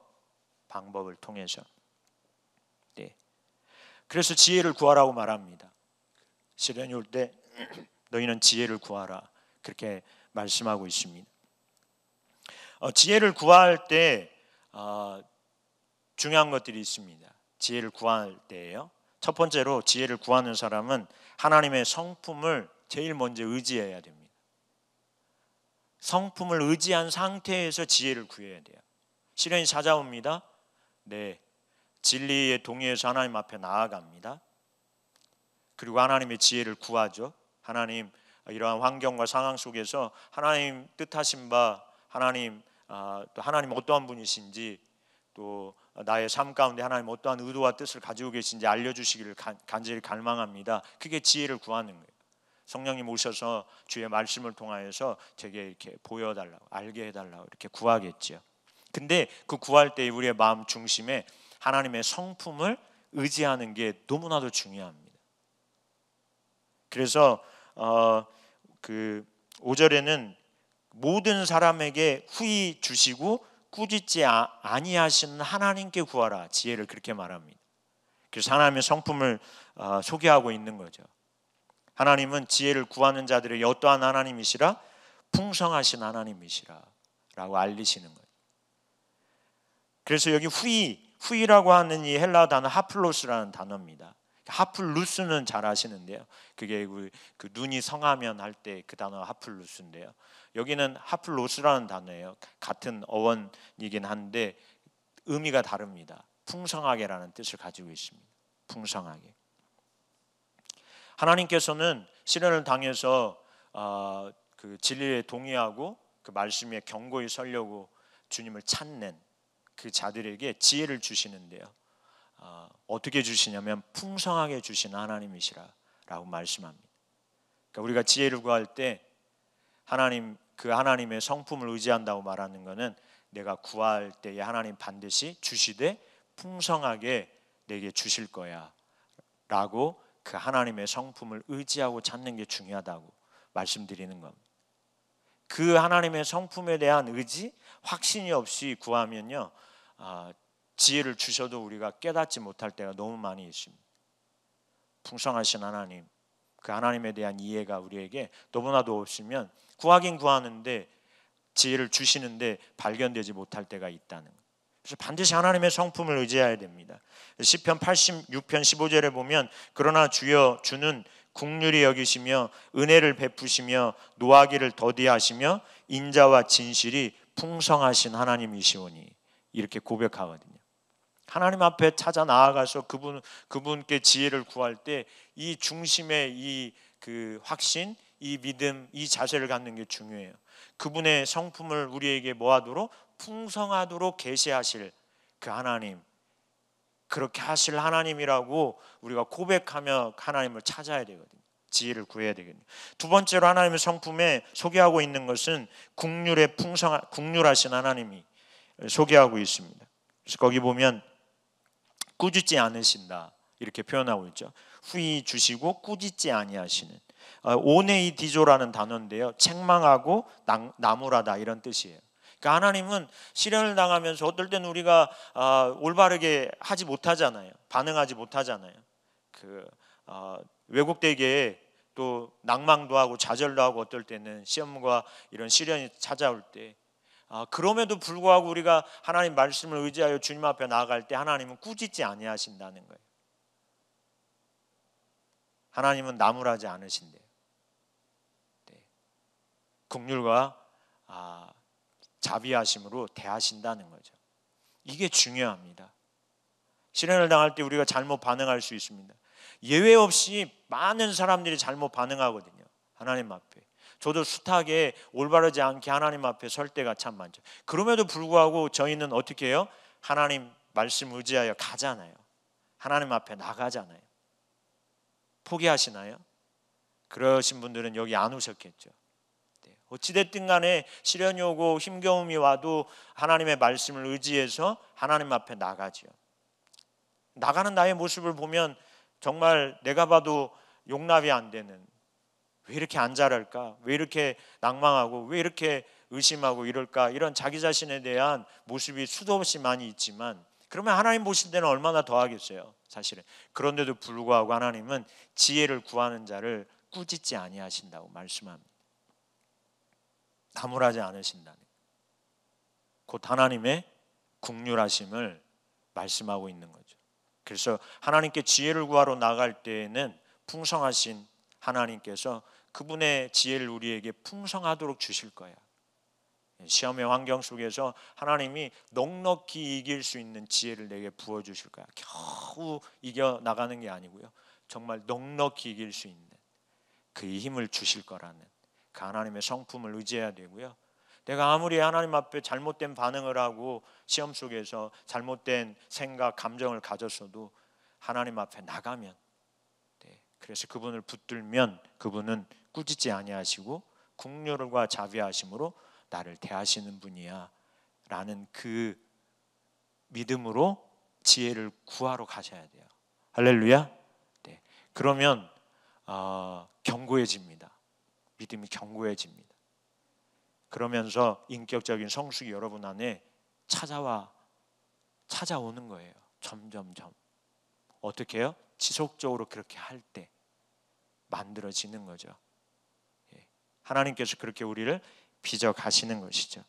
방법을 통해서. 그래서 지혜를 구하라고 말합니다. 시련이 올 때 너희는 지혜를 구하라, 그렇게 말씀하고 있습니다. 지혜를 구할 때 중요한 것들이 있습니다. 지혜를 구할 때예요. 첫 번째로 지혜를 구하는 사람은 하나님의 성품을 제일 먼저 의지해야 됩니다. 성품을 의지한 상태에서 지혜를 구해야 돼요. 시련이 찾아옵니다. 진리에 동의해서 하나님 앞에 나아갑니다. 그리고 하나님의 지혜를 구하죠. 하나님, 이러한 환경과 상황 속에서 하나님 뜻하신 바, 하나님 또 하나님 어떠한 분이신지, 또 나의 삶 가운데 하나님 어떠한 의도와 뜻을 가지고 계신지 알려주시기를 간절히 갈망합니다. 그게 지혜를 구하는 거예요. 성령님 오셔서 주의 말씀을 통하여서 제게 이렇게 보여달라고, 알게 해달라고 이렇게 구하겠죠. 근데 그 구할 때 우리의 마음 중심에 하나님의 성품을 의지하는 게 너무나도 중요합니다. 그래서 그 5절에는 모든 사람에게 후히 주시고 꾸짖지 아니하시는 하나님께 구하라, 지혜를 그렇게 말합니다. 그래서 하나님의 성품을 소개하고 있는 거죠. 하나님은 지혜를 구하는 자들에게 어떠한 하나님이시라? 풍성하신 하나님이시라 라고 알리시는 거예요. 그래서 여기 후이라고 하는 이 헬라어 단어 하플로스라는 단어입니다. 하플루스는 잘 아시는데요, 그게 그 눈이 성하면 할 때 그 단어 하플루스인데요, 여기는 하플로스라는 단어예요. 같은 어원이긴 한데 의미가 다릅니다. 풍성하게라는 뜻을 가지고 있습니다. 풍성하게. 하나님께서는 시련을 당해서 그 진리에 동의하고 그 말씀에 견고히 서려고 주님을 찾는 그 자들에게 지혜를 주시는데요, 어떻게 주시냐면 풍성하게 주시는 하나님이시라고 말씀합니다. 그러니까 우리가 지혜를 구할 때 그 하나님의 성품을 의지한다고 말하는 것은 내가 구할 때에 하나님 반드시 주시되 풍성하게 내게 주실 거야 라고 그 하나님의 성품을 의지하고 찾는 게 중요하다고 말씀드리는 겁니다. 그 하나님의 성품에 대한 의지, 확신이 없이 구하면요, 지혜를 주셔도 우리가 깨닫지 못할 때가 너무 많이 있습니다. 풍성하신 하나님, 그 하나님에 대한 이해가 우리에게 너무나도 없으면 구하긴 구하는데 지혜를 주시는데 발견되지 못할 때가 있다는 거예요. 그래서 반드시 하나님의 성품을 의지해야 됩니다. 시편 86편 15절에 보면 그러나 주여 주는 긍휼히 여기시며 은혜를 베푸시며 노하기를 더디하시며 인자와 진실이 풍성하신 하나님이시오니, 이렇게 고백하거든요. 하나님 앞에 찾아 나아가서 그분께 지혜를 구할 때 이 중심의 이 그 확신, 이 믿음, 이 자세를 갖는 게 중요해요. 그분의 성품을 우리에게 뭐하도록 풍성하도록 계시하실 그 하나님, 그렇게 하실 하나님이라고 우리가 고백하며 하나님을 찾아야 되거든요. 지혜를 구해야 되거든요. 두 번째로 하나님의 성품에 소개하고 있는 것은 국률하신 하나님이 소개하고 있습니다. 그래서 거기 보면 꾸짖지 않으신다 이렇게 표현하고 있죠. 후히 주시고 꾸짖지 아니하시는, 오네이디조라는 단어인데요, 책망하고 나무라다 이런 뜻이에요. 그러니까 하나님은 시련을 당하면서 어떨 때는 우리가 올바르게 하지 못하잖아요. 반응하지 못하잖아요. 왜곡되게 또 낭망도 하고 좌절도 하고, 어떨 때는 시험과 이런 시련이 찾아올 때 그럼에도 불구하고 우리가 하나님 말씀을 의지하여 주님 앞에 나아갈 때 하나님은 꾸짖지 아니하신다는 거예요. 하나님은 나무라지 않으신대요. 네. 긍휼과 자비하심으로 대하신다는 거죠. 이게 중요합니다. 시련을 당할 때 우리가 잘못 반응할 수 있습니다. 예외 없이 많은 사람들이 잘못 반응하거든요. 하나님 앞에. 저도 숱하게 올바르지 않게 하나님 앞에 설 때가 참 많죠. 그럼에도 불구하고 저희는 어떻게 해요? 하나님 말씀 의지하여 가잖아요. 하나님 앞에 나가잖아요. 포기하시나요? 그러신 분들은 여기 안 오셨겠죠. 어찌됐든 간에 시련이 오고 힘겨움이 와도 하나님의 말씀을 의지해서 하나님 앞에 나가죠. 나가는 나의 모습을 보면 정말 내가 봐도 용납이 안 되는, 왜 이렇게 안 자랄까? 왜 이렇게 낭망하고 왜 이렇게 의심하고 이럴까? 이런 자기 자신에 대한 모습이 수도 없이 많이 있지만, 그러면 하나님 보실 때는 얼마나 더 하겠어요, 사실은. 그런데도 불구하고 하나님은 지혜를 구하는 자를 꾸짖지 아니하신다고 말씀합니다. 나무라지 않으신다는, 곧 하나님의 긍휼하심을 말씀하고 있는 거죠. 그래서 하나님께 지혜를 구하러 나갈 때에는 풍성하신 하나님께서 그분의 지혜를 우리에게 풍성하도록 주실 거야. 시험의 환경 속에서 하나님이 넉넉히 이길 수 있는 지혜를 내게 부어주실 거야. 겨우 이겨나가는 게 아니고요, 정말 넉넉히 이길 수 있는 그 힘을 주실 거라는 그 하나님의 성품을 의지해야 되고요. 내가 아무리 하나님 앞에 잘못된 반응을 하고 시험 속에서 잘못된 생각, 감정을 가졌어도 하나님 앞에 나가면, 그래서 그분을 붙들면 그분은 꾸짖지 아니하시고 긍휼과 자비하심으로 나를 대하시는 분이야 라는 그 믿음으로 지혜를 구하러 가셔야 돼요. 할렐루야. 네. 그러면 견고해집니다. 믿음이 견고해집니다. 그러면서 인격적인 성숙이 여러분 안에 찾아오는 거예요. 점점점. 어떻게 해요? 지속적으로 그렇게 할 때 만들어지는 거죠. 하나님께서 그렇게 우리를 빚어 가시는 것이죠.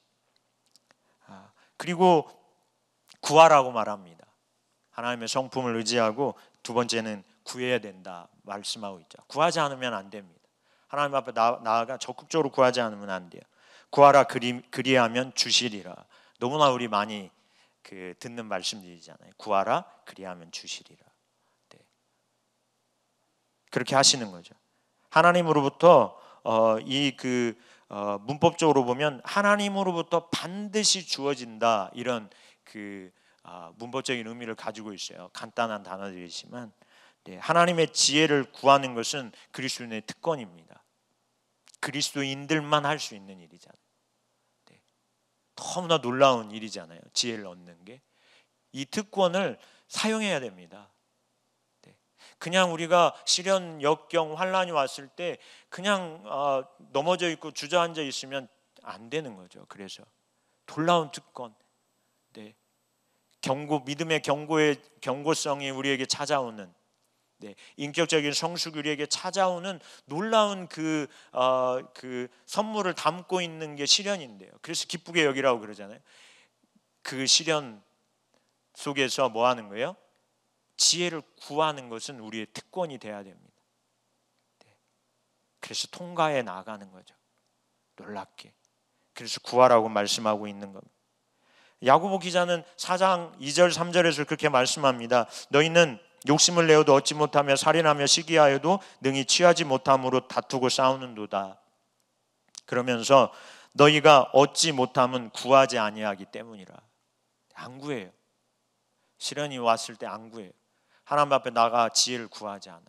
그리고 구하라고 말합니다. 하나님의 성품을 의지하고 두 번째는 구해야 된다 말씀하고 있죠. 구하지 않으면 안 됩니다. 하나님 앞에 나아가 적극적으로 구하지 않으면 안 돼요. 구하라 그리하면 주시리라. 너무나 우리 많이 듣는 말씀들이잖아요. 구하라 그리하면 주시리라. 네. 그렇게 하시는 거죠. 하나님으로부터 문법적으로 보면 하나님으로부터 반드시 주어진다, 이런 문법적인 의미를 가지고 있어요. 간단한 단어들이지만, 하나님의 지혜를 구하는 것은 그리스도인의 특권입니다. 그리스도인들만 할 수 있는 일이잖아요. 너무나 놀라운 일이잖아요. 지혜를 얻는 게. 이 특권을 사용해야 됩니다. 그냥 우리가 시련, 역경, 환란이 왔을 때 그냥 넘어져 있고 주저앉아 있으면 안 되는 거죠. 그래서 놀라운 특권, 믿음의 경고성이 우리에게 찾아오는, 인격적인 성숙이 우리에게 찾아오는 놀라운 그 선물을 담고 있는 게 시련인데요. 그래서 기쁘게 여기라고 그러잖아요. 그 시련 속에서 뭐 하는 거예요? 지혜를 구하는 것은 우리의 특권이 돼야 됩니다. 그래서 통과해 나가는 거죠. 놀랍게. 그래서 구하라고 말씀하고 있는 겁니다. 야고보 기자는 4장 2절 3절에서 그렇게 말씀합니다. 너희는 욕심을 내어도 얻지 못하며 살인하며 시기하여도 능히 취하지 못함으로 다투고 싸우는도다. 그러면서 너희가 얻지 못함은 구하지 아니하기 때문이라. 안 구해요. 시련이 왔을 때 안 구해요. 하나님 앞에 나가 지혜를 구하지 않아요.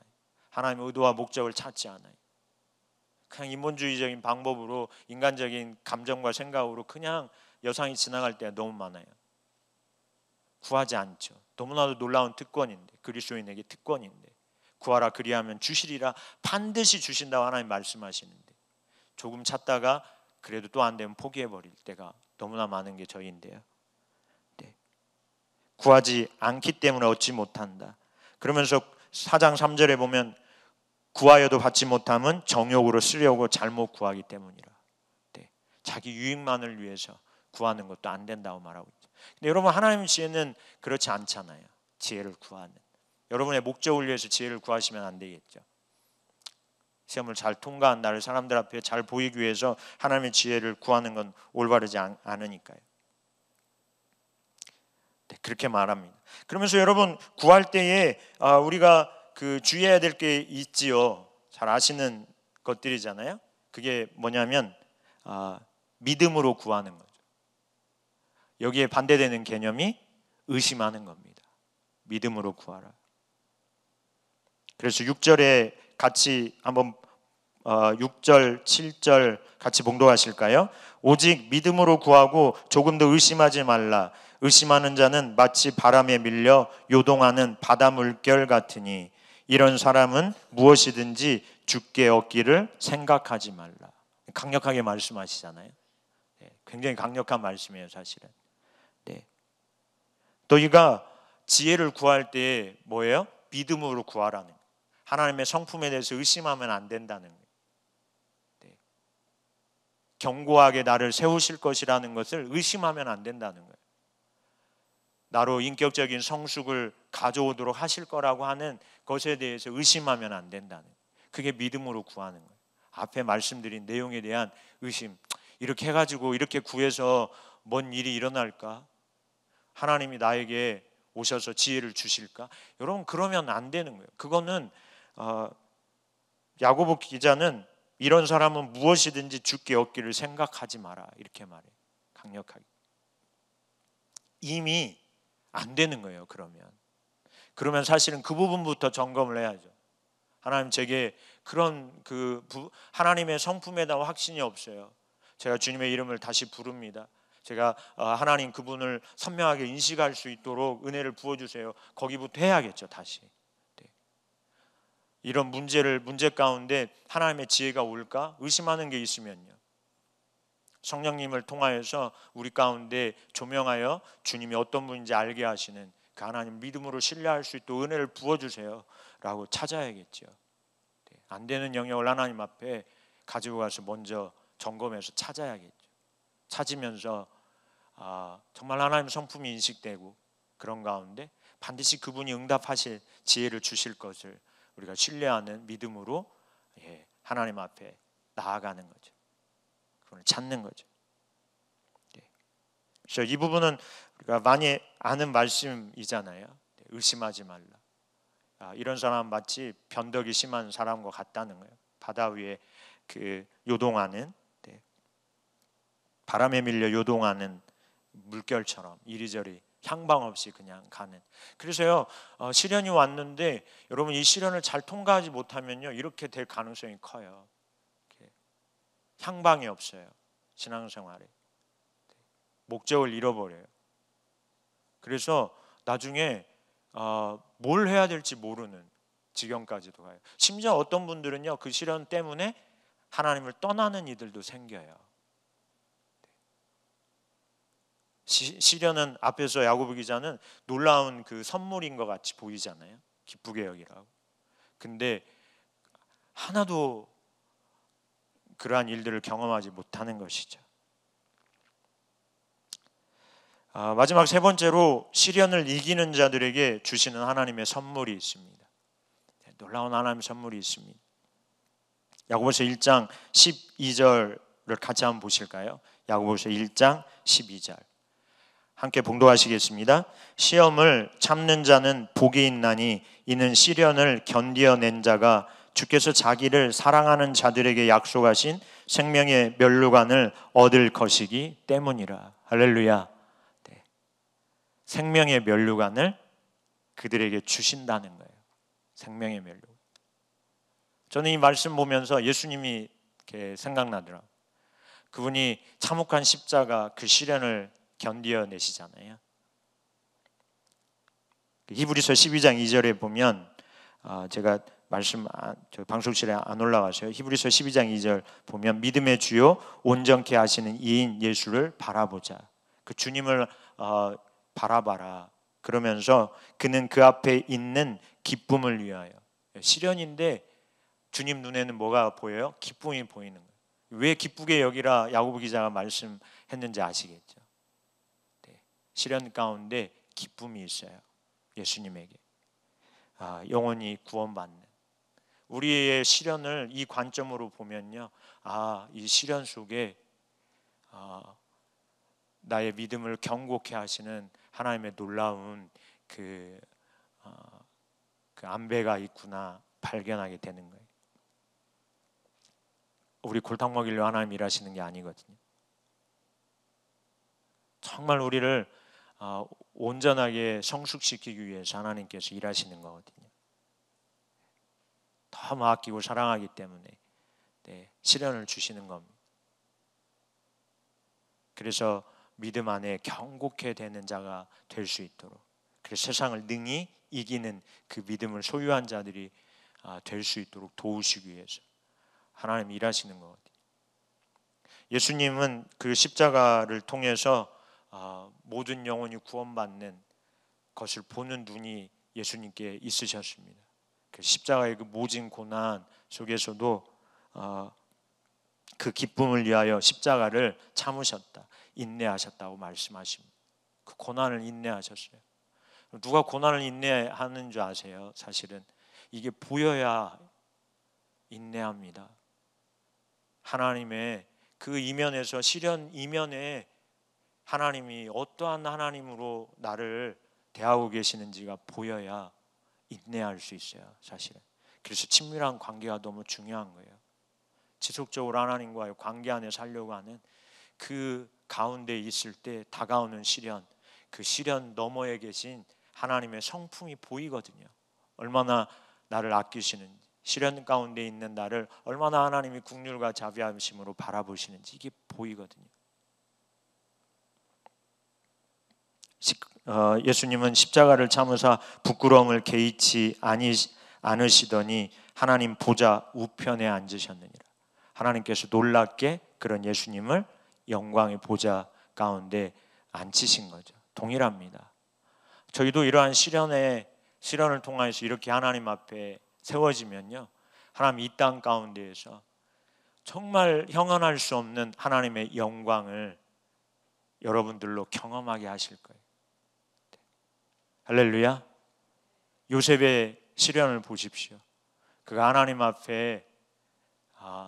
하나님의 의도와 목적을 찾지 않아요. 그냥 인본주의적인 방법으로 인간적인 감정과 생각으로 그냥 여상이 지나갈 때가 너무 많아요. 구하지 않죠. 너무나도 놀라운 특권인데, 그리스도인에게 특권인데, 구하라 그리하면 주시리라, 반드시 주신다고 하나님 말씀하시는데 조금 찾다가 그래도 또 안 되면 포기해버릴 때가 너무나 많은 게 저희인데요. 네. 구하지 않기 때문에 얻지 못한다. 그러면서 4장 3절에 보면 구하여도 받지 못함은 정욕으로 쓰려고 잘못 구하기 때문이라. 네. 자기 유익만을 위해서 구하는 것도 안 된다고 말하고 있죠. 근데 여러분, 하나님의 지혜는 그렇지 않잖아요. 지혜를 구하는, 여러분의 목적을 위해서 지혜를 구하시면 안 되겠죠. 시험을 잘 통과한 나를 사람들 앞에 잘 보이기 위해서 하나님의 지혜를 구하는 건 올바르지 않으니까요. 네, 그렇게 말합니다. 그러면서 여러분, 구할 때에 우리가 그 주의해야 될 게 있지요. 잘 아시는 것들이잖아요. 그게 뭐냐면 믿음으로 구하는 거죠. 여기에 반대되는 개념이 의심하는 겁니다. 믿음으로 구하라. 그래서 6절에 같이 한번 6절, 7절 같이 봉독하실까요? 오직 믿음으로 구하고 조금도 의심하지 말라. 의심하는 자는 마치 바람에 밀려 요동하는 바다 물결 같으니 이런 사람은 무엇이든지 주께 얻기를 생각하지 말라. 강력하게 말씀하시잖아요. 네, 굉장히 강력한 말씀이에요, 사실은. 네. 너희가 지혜를 구할 때 뭐예요? 믿음으로 구하라는 거예요. 하나님의 성품에 대해서 의심하면 안 된다는 거예요. 네. 견고하게 나를 세우실 것이라는 것을 의심하면 안 된다는 거예요. 나로 인격적인 성숙을 가져오도록 하실 거라고 하는 것에 대해서 의심하면 안 된다는 거예요. 그게 믿음으로 구하는 거예요. 앞에 말씀드린 내용에 대한 의심, 이렇게 해가지고 이렇게 구해서 뭔 일이 일어날까? 하나님이 나에게 오셔서 지혜를 주실까? 여러분, 그러면 안 되는 거예요. 그거는 야고보 기자는 이런 사람은 무엇이든지 주께 얻기를 생각하지 마라, 이렇게 말해요. 강력하게. 이미 안 되는 거예요. 그러면 사실은 그 부분부터 점검을 해야죠. 하나님, 제게 그런 하나님의 성품에 대한 확신이 없어요. 제가 주님의 이름을 다시 부릅니다. 제가 하나님 그분을 선명하게 인식할 수 있도록 은혜를 부어주세요. 거기부터 해야겠죠, 다시. 네. 이런 문제 가운데 하나님의 지혜가 올까? 의심하는 게 있으면요, 성령님을 통하여서 우리 가운데 조명하여 주님이 어떤 분인지 알게 하시는 그 하나님 믿음으로 신뢰할 수 있도록 은혜를 부어주세요 라고 찾아야겠죠. 네. 안 되는 영역을 하나님 앞에 가지고 가서 먼저 점검해서 찾아야겠죠. 찾으면서 정말 하나님의 성품이 인식되고 그런 가운데 반드시 그분이 응답하실 지혜를 주실 것을 우리가 신뢰하는 믿음으로 하나님 앞에 나아가는 거죠. 그분을 찾는 거죠. 네. 그래서 이 부분은 우리가 많이 아는 말씀이잖아요. 네. 의심하지 말라. 이런 사람 마치 변덕이 심한 사람과 같다는 거예요. 바다 위에 요동하는, 네, 바람에 밀려 요동하는 물결처럼 이리저리 향방 없이 그냥 가는. 그래서요, 시련이 왔는데 여러분, 이 시련을 잘 통과하지 못하면요, 이렇게 될 가능성이 커요. 향방이 없어요. 신앙생활에 목적을 잃어버려요. 그래서 나중에 뭘 해야 될지 모르는 지경까지도 가요. 심지어 어떤 분들은요, 그 시련 때문에 하나님을 떠나는 이들도 생겨요. 시련은 앞에서 야고보 기자는 놀라운 그 선물인 것 같이 보이잖아요. 기쁘게 여기라고. 근데 하나도 그러한 일들을 경험하지 못하는 것이죠. 마지막 세 번째로 시련을 이기는 자들에게 주시는 하나님의 선물이 있습니다. 놀라운 하나님의 선물이 있습니다. 야고보서 1장 12절을 같이 한번 보실까요? 야고보서 1장 12절. 함께 봉독하시겠습니다. 시험을 참는 자는 복이 있나니 이는 시련을 견디어낸 자가 주께서 자기를 사랑하는 자들에게 약속하신 생명의 면류관을 얻을 것이기 때문이라. 할렐루야. 네. 생명의 면류관을 그들에게 주신다는 거예요. 생명의 면류관. 저는 이 말씀 보면서 예수님이 이렇게 생각나더라고요. 그분이 참혹한 십자가 그 시련을 견디어내시잖아요. 히브리서 12장 2절에 보면 제가 말씀 방송실에 안 올라가서요. 히브리서 12장 2절 보면 믿음의 주요 온전케 하시는 이인 예수를 바라보자. 그 주님을 바라봐라. 그러면서 그는 그 앞에 있는 기쁨을 위하여. 시련인데 주님 눈에는 뭐가 보여요? 기쁨이 보이는 거예요. 왜 기쁘게 여기라 야고보 기자가 말씀했는지 아시겠죠? 네. 시련 가운데 기쁨이 있어요. 예수님에게 영혼이 구원받는. 우리의 시련을 이 관점으로 보면요, 이 시련 속에 나의 믿음을 견고케 하시는 하나님의 놀라운 그 안배가 있구나 발견하게 되는 거예요. 우리 골탕 먹이려 하나님 일하시는 게 아니거든요. 정말 우리를 온전하게 성숙시키기 위해서 하나님께서 일하시는 거거든요. 너무 아끼고 사랑하기 때문에 시련을 주시는 겁니다. 그래서 믿음 안에 견고케 되는 자가 될 수 있도록, 그래서 세상을 능히 이기는 그 믿음을 소유한 자들이 될 수 있도록 도우시기 위해서 하나님 일하시는 거거든요. 예수님은 그 십자가를 통해서 모든 영혼이 구원받는 것을 보는 눈이 예수님께 있으셨습니다. 그 십자가의 그 모진 고난 속에서도 그 기쁨을 위하여 십자가를 참으셨다, 인내하셨다고 말씀하십니다. 그 고난을 인내하셨어요. 누가 고난을 인내하는 줄 아세요? 사실은 이게 보여야 인내합니다. 하나님의 그 이면에서, 시련 이면에 하나님이 어떠한 하나님으로 나를 대하고 계시는지가 보여야 인내할 수 있어요, 사실은. 그래서 친밀한 관계가 너무 중요한 거예요. 지속적으로 하나님과의 관계 안에 살려고 하는 그 가운데 있을 때 다가오는 시련, 그 시련 너머에 계신 하나님의 성품이 보이거든요. 얼마나 나를 아끼시는지, 시련 가운데 있는 나를 얼마나 하나님이 긍휼과 자비하심으로 바라보시는지 이게 보이거든요. 예수님은 십자가를 참으사 부끄러움을 개의치 않으시더니 하나님 보좌 우편에 앉으셨느니라. 하나님께서 놀랍게 그런 예수님을 영광의 보좌 가운데 앉히신 거죠. 동일합니다. 저희도 이러한 시련을 통해서 이렇게 하나님 앞에 세워지면요, 하나님 이 땅 가운데에서 정말 형언할 수 없는 하나님의 영광을 여러분들로 경험하게 하실 거예요. 할렐루야. 요셉의 시련을 보십시오. 그가 하나님 앞에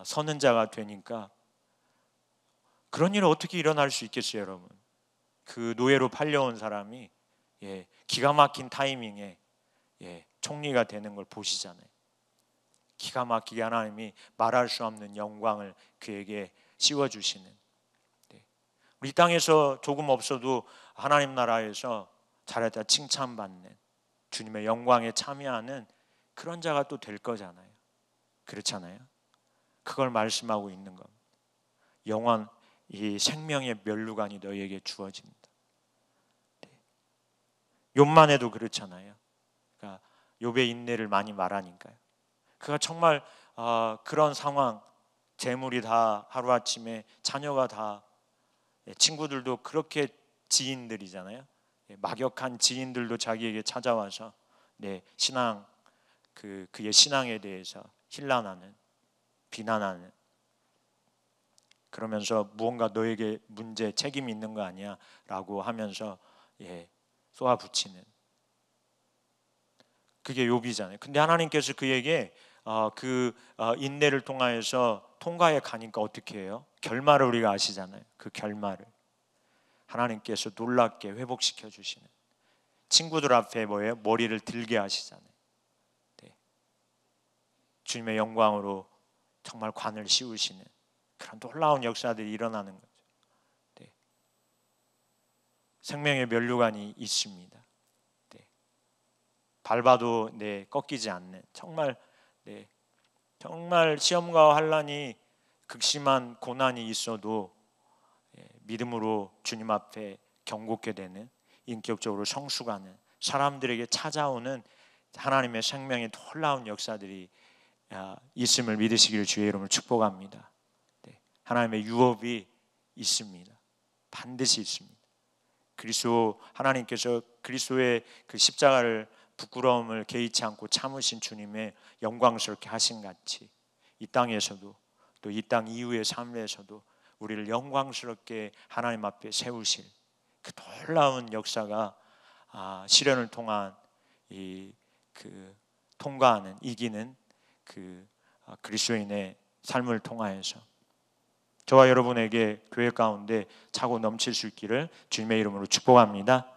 서는 자가 되니까 그런 일은 어떻게 일어날 수 있겠어요, 여러분? 그 노예로 팔려온 사람이 기가 막힌 타이밍에 총리가 되는 걸 보시잖아요. 기가 막히게 하나님이 말할 수 없는 영광을 그에게 씌워주시는, 우리 땅에서 조금 없어도 하나님 나라에서 잘했다 칭찬받는, 주님의 영광에 참여하는 그런 자가 또 될 거잖아요. 그렇잖아요. 그걸 말씀하고 있는 겁니다. 영원 이 생명의 면류관이 너희에게 주어집니다. 욥만 해도 그렇잖아요. 그러니까 욥의 인내를 많이 말하니까요. 그가 정말 그런 상황, 재물이 다 하루아침에, 자녀가 다, 친구들도 그렇게 지인들이잖아요. 막역한 지인들도 자기에게 찾아와서 신앙, 그의 신앙에 대해서 힐난하는, 비난하는, 그러면서 무언가 너에게 문제, 책임이 있는 거 아니야? 라고 하면서 쏘아붙이는, 그게 욥이잖아요. 근데 하나님께서 그에게 인내를 통하여서 통과해 가니까 어떻게 해요? 결말을 우리가 아시잖아요. 그 결말을 하나님께서 놀랍게 회복시켜 주시는, 친구들 앞에 뭐예요? 머리를 들게 하시잖아요. 네. 주님의 영광으로 정말 관을 씌우시는 그런 놀라운 역사들이 일어나는 거죠. 네. 생명의 면류관이 있습니다. 네. 밟아도 꺾이지 않는, 정말 정말 시험과 환난이, 극심한 고난이 있어도 믿음으로 주님 앞에 경고케 되는, 인격적으로 성숙하는, 사람들에게 찾아오는 하나님의 생명의 놀라운 역사들이 있음을 믿으시기를 주의 이름으로 축복합니다. 하나님의 유업이 있습니다. 반드시 있습니다. 하나님께서 그리스도의 그 십자가를, 부끄러움을 개의치 않고 참으신 주님의 영광스럽게 하신 같이 이 땅에서도, 또 이 땅 이후의 삶에서도 우리를 영광스럽게 하나님 앞에 세우실 그 놀라운 역사가 시련을 통한 통과하는, 이기는 그리스도인의 삶을 통하여서 저와 여러분에게 교회 가운데 차고 넘칠 수 있기를 주님의 이름으로 축복합니다.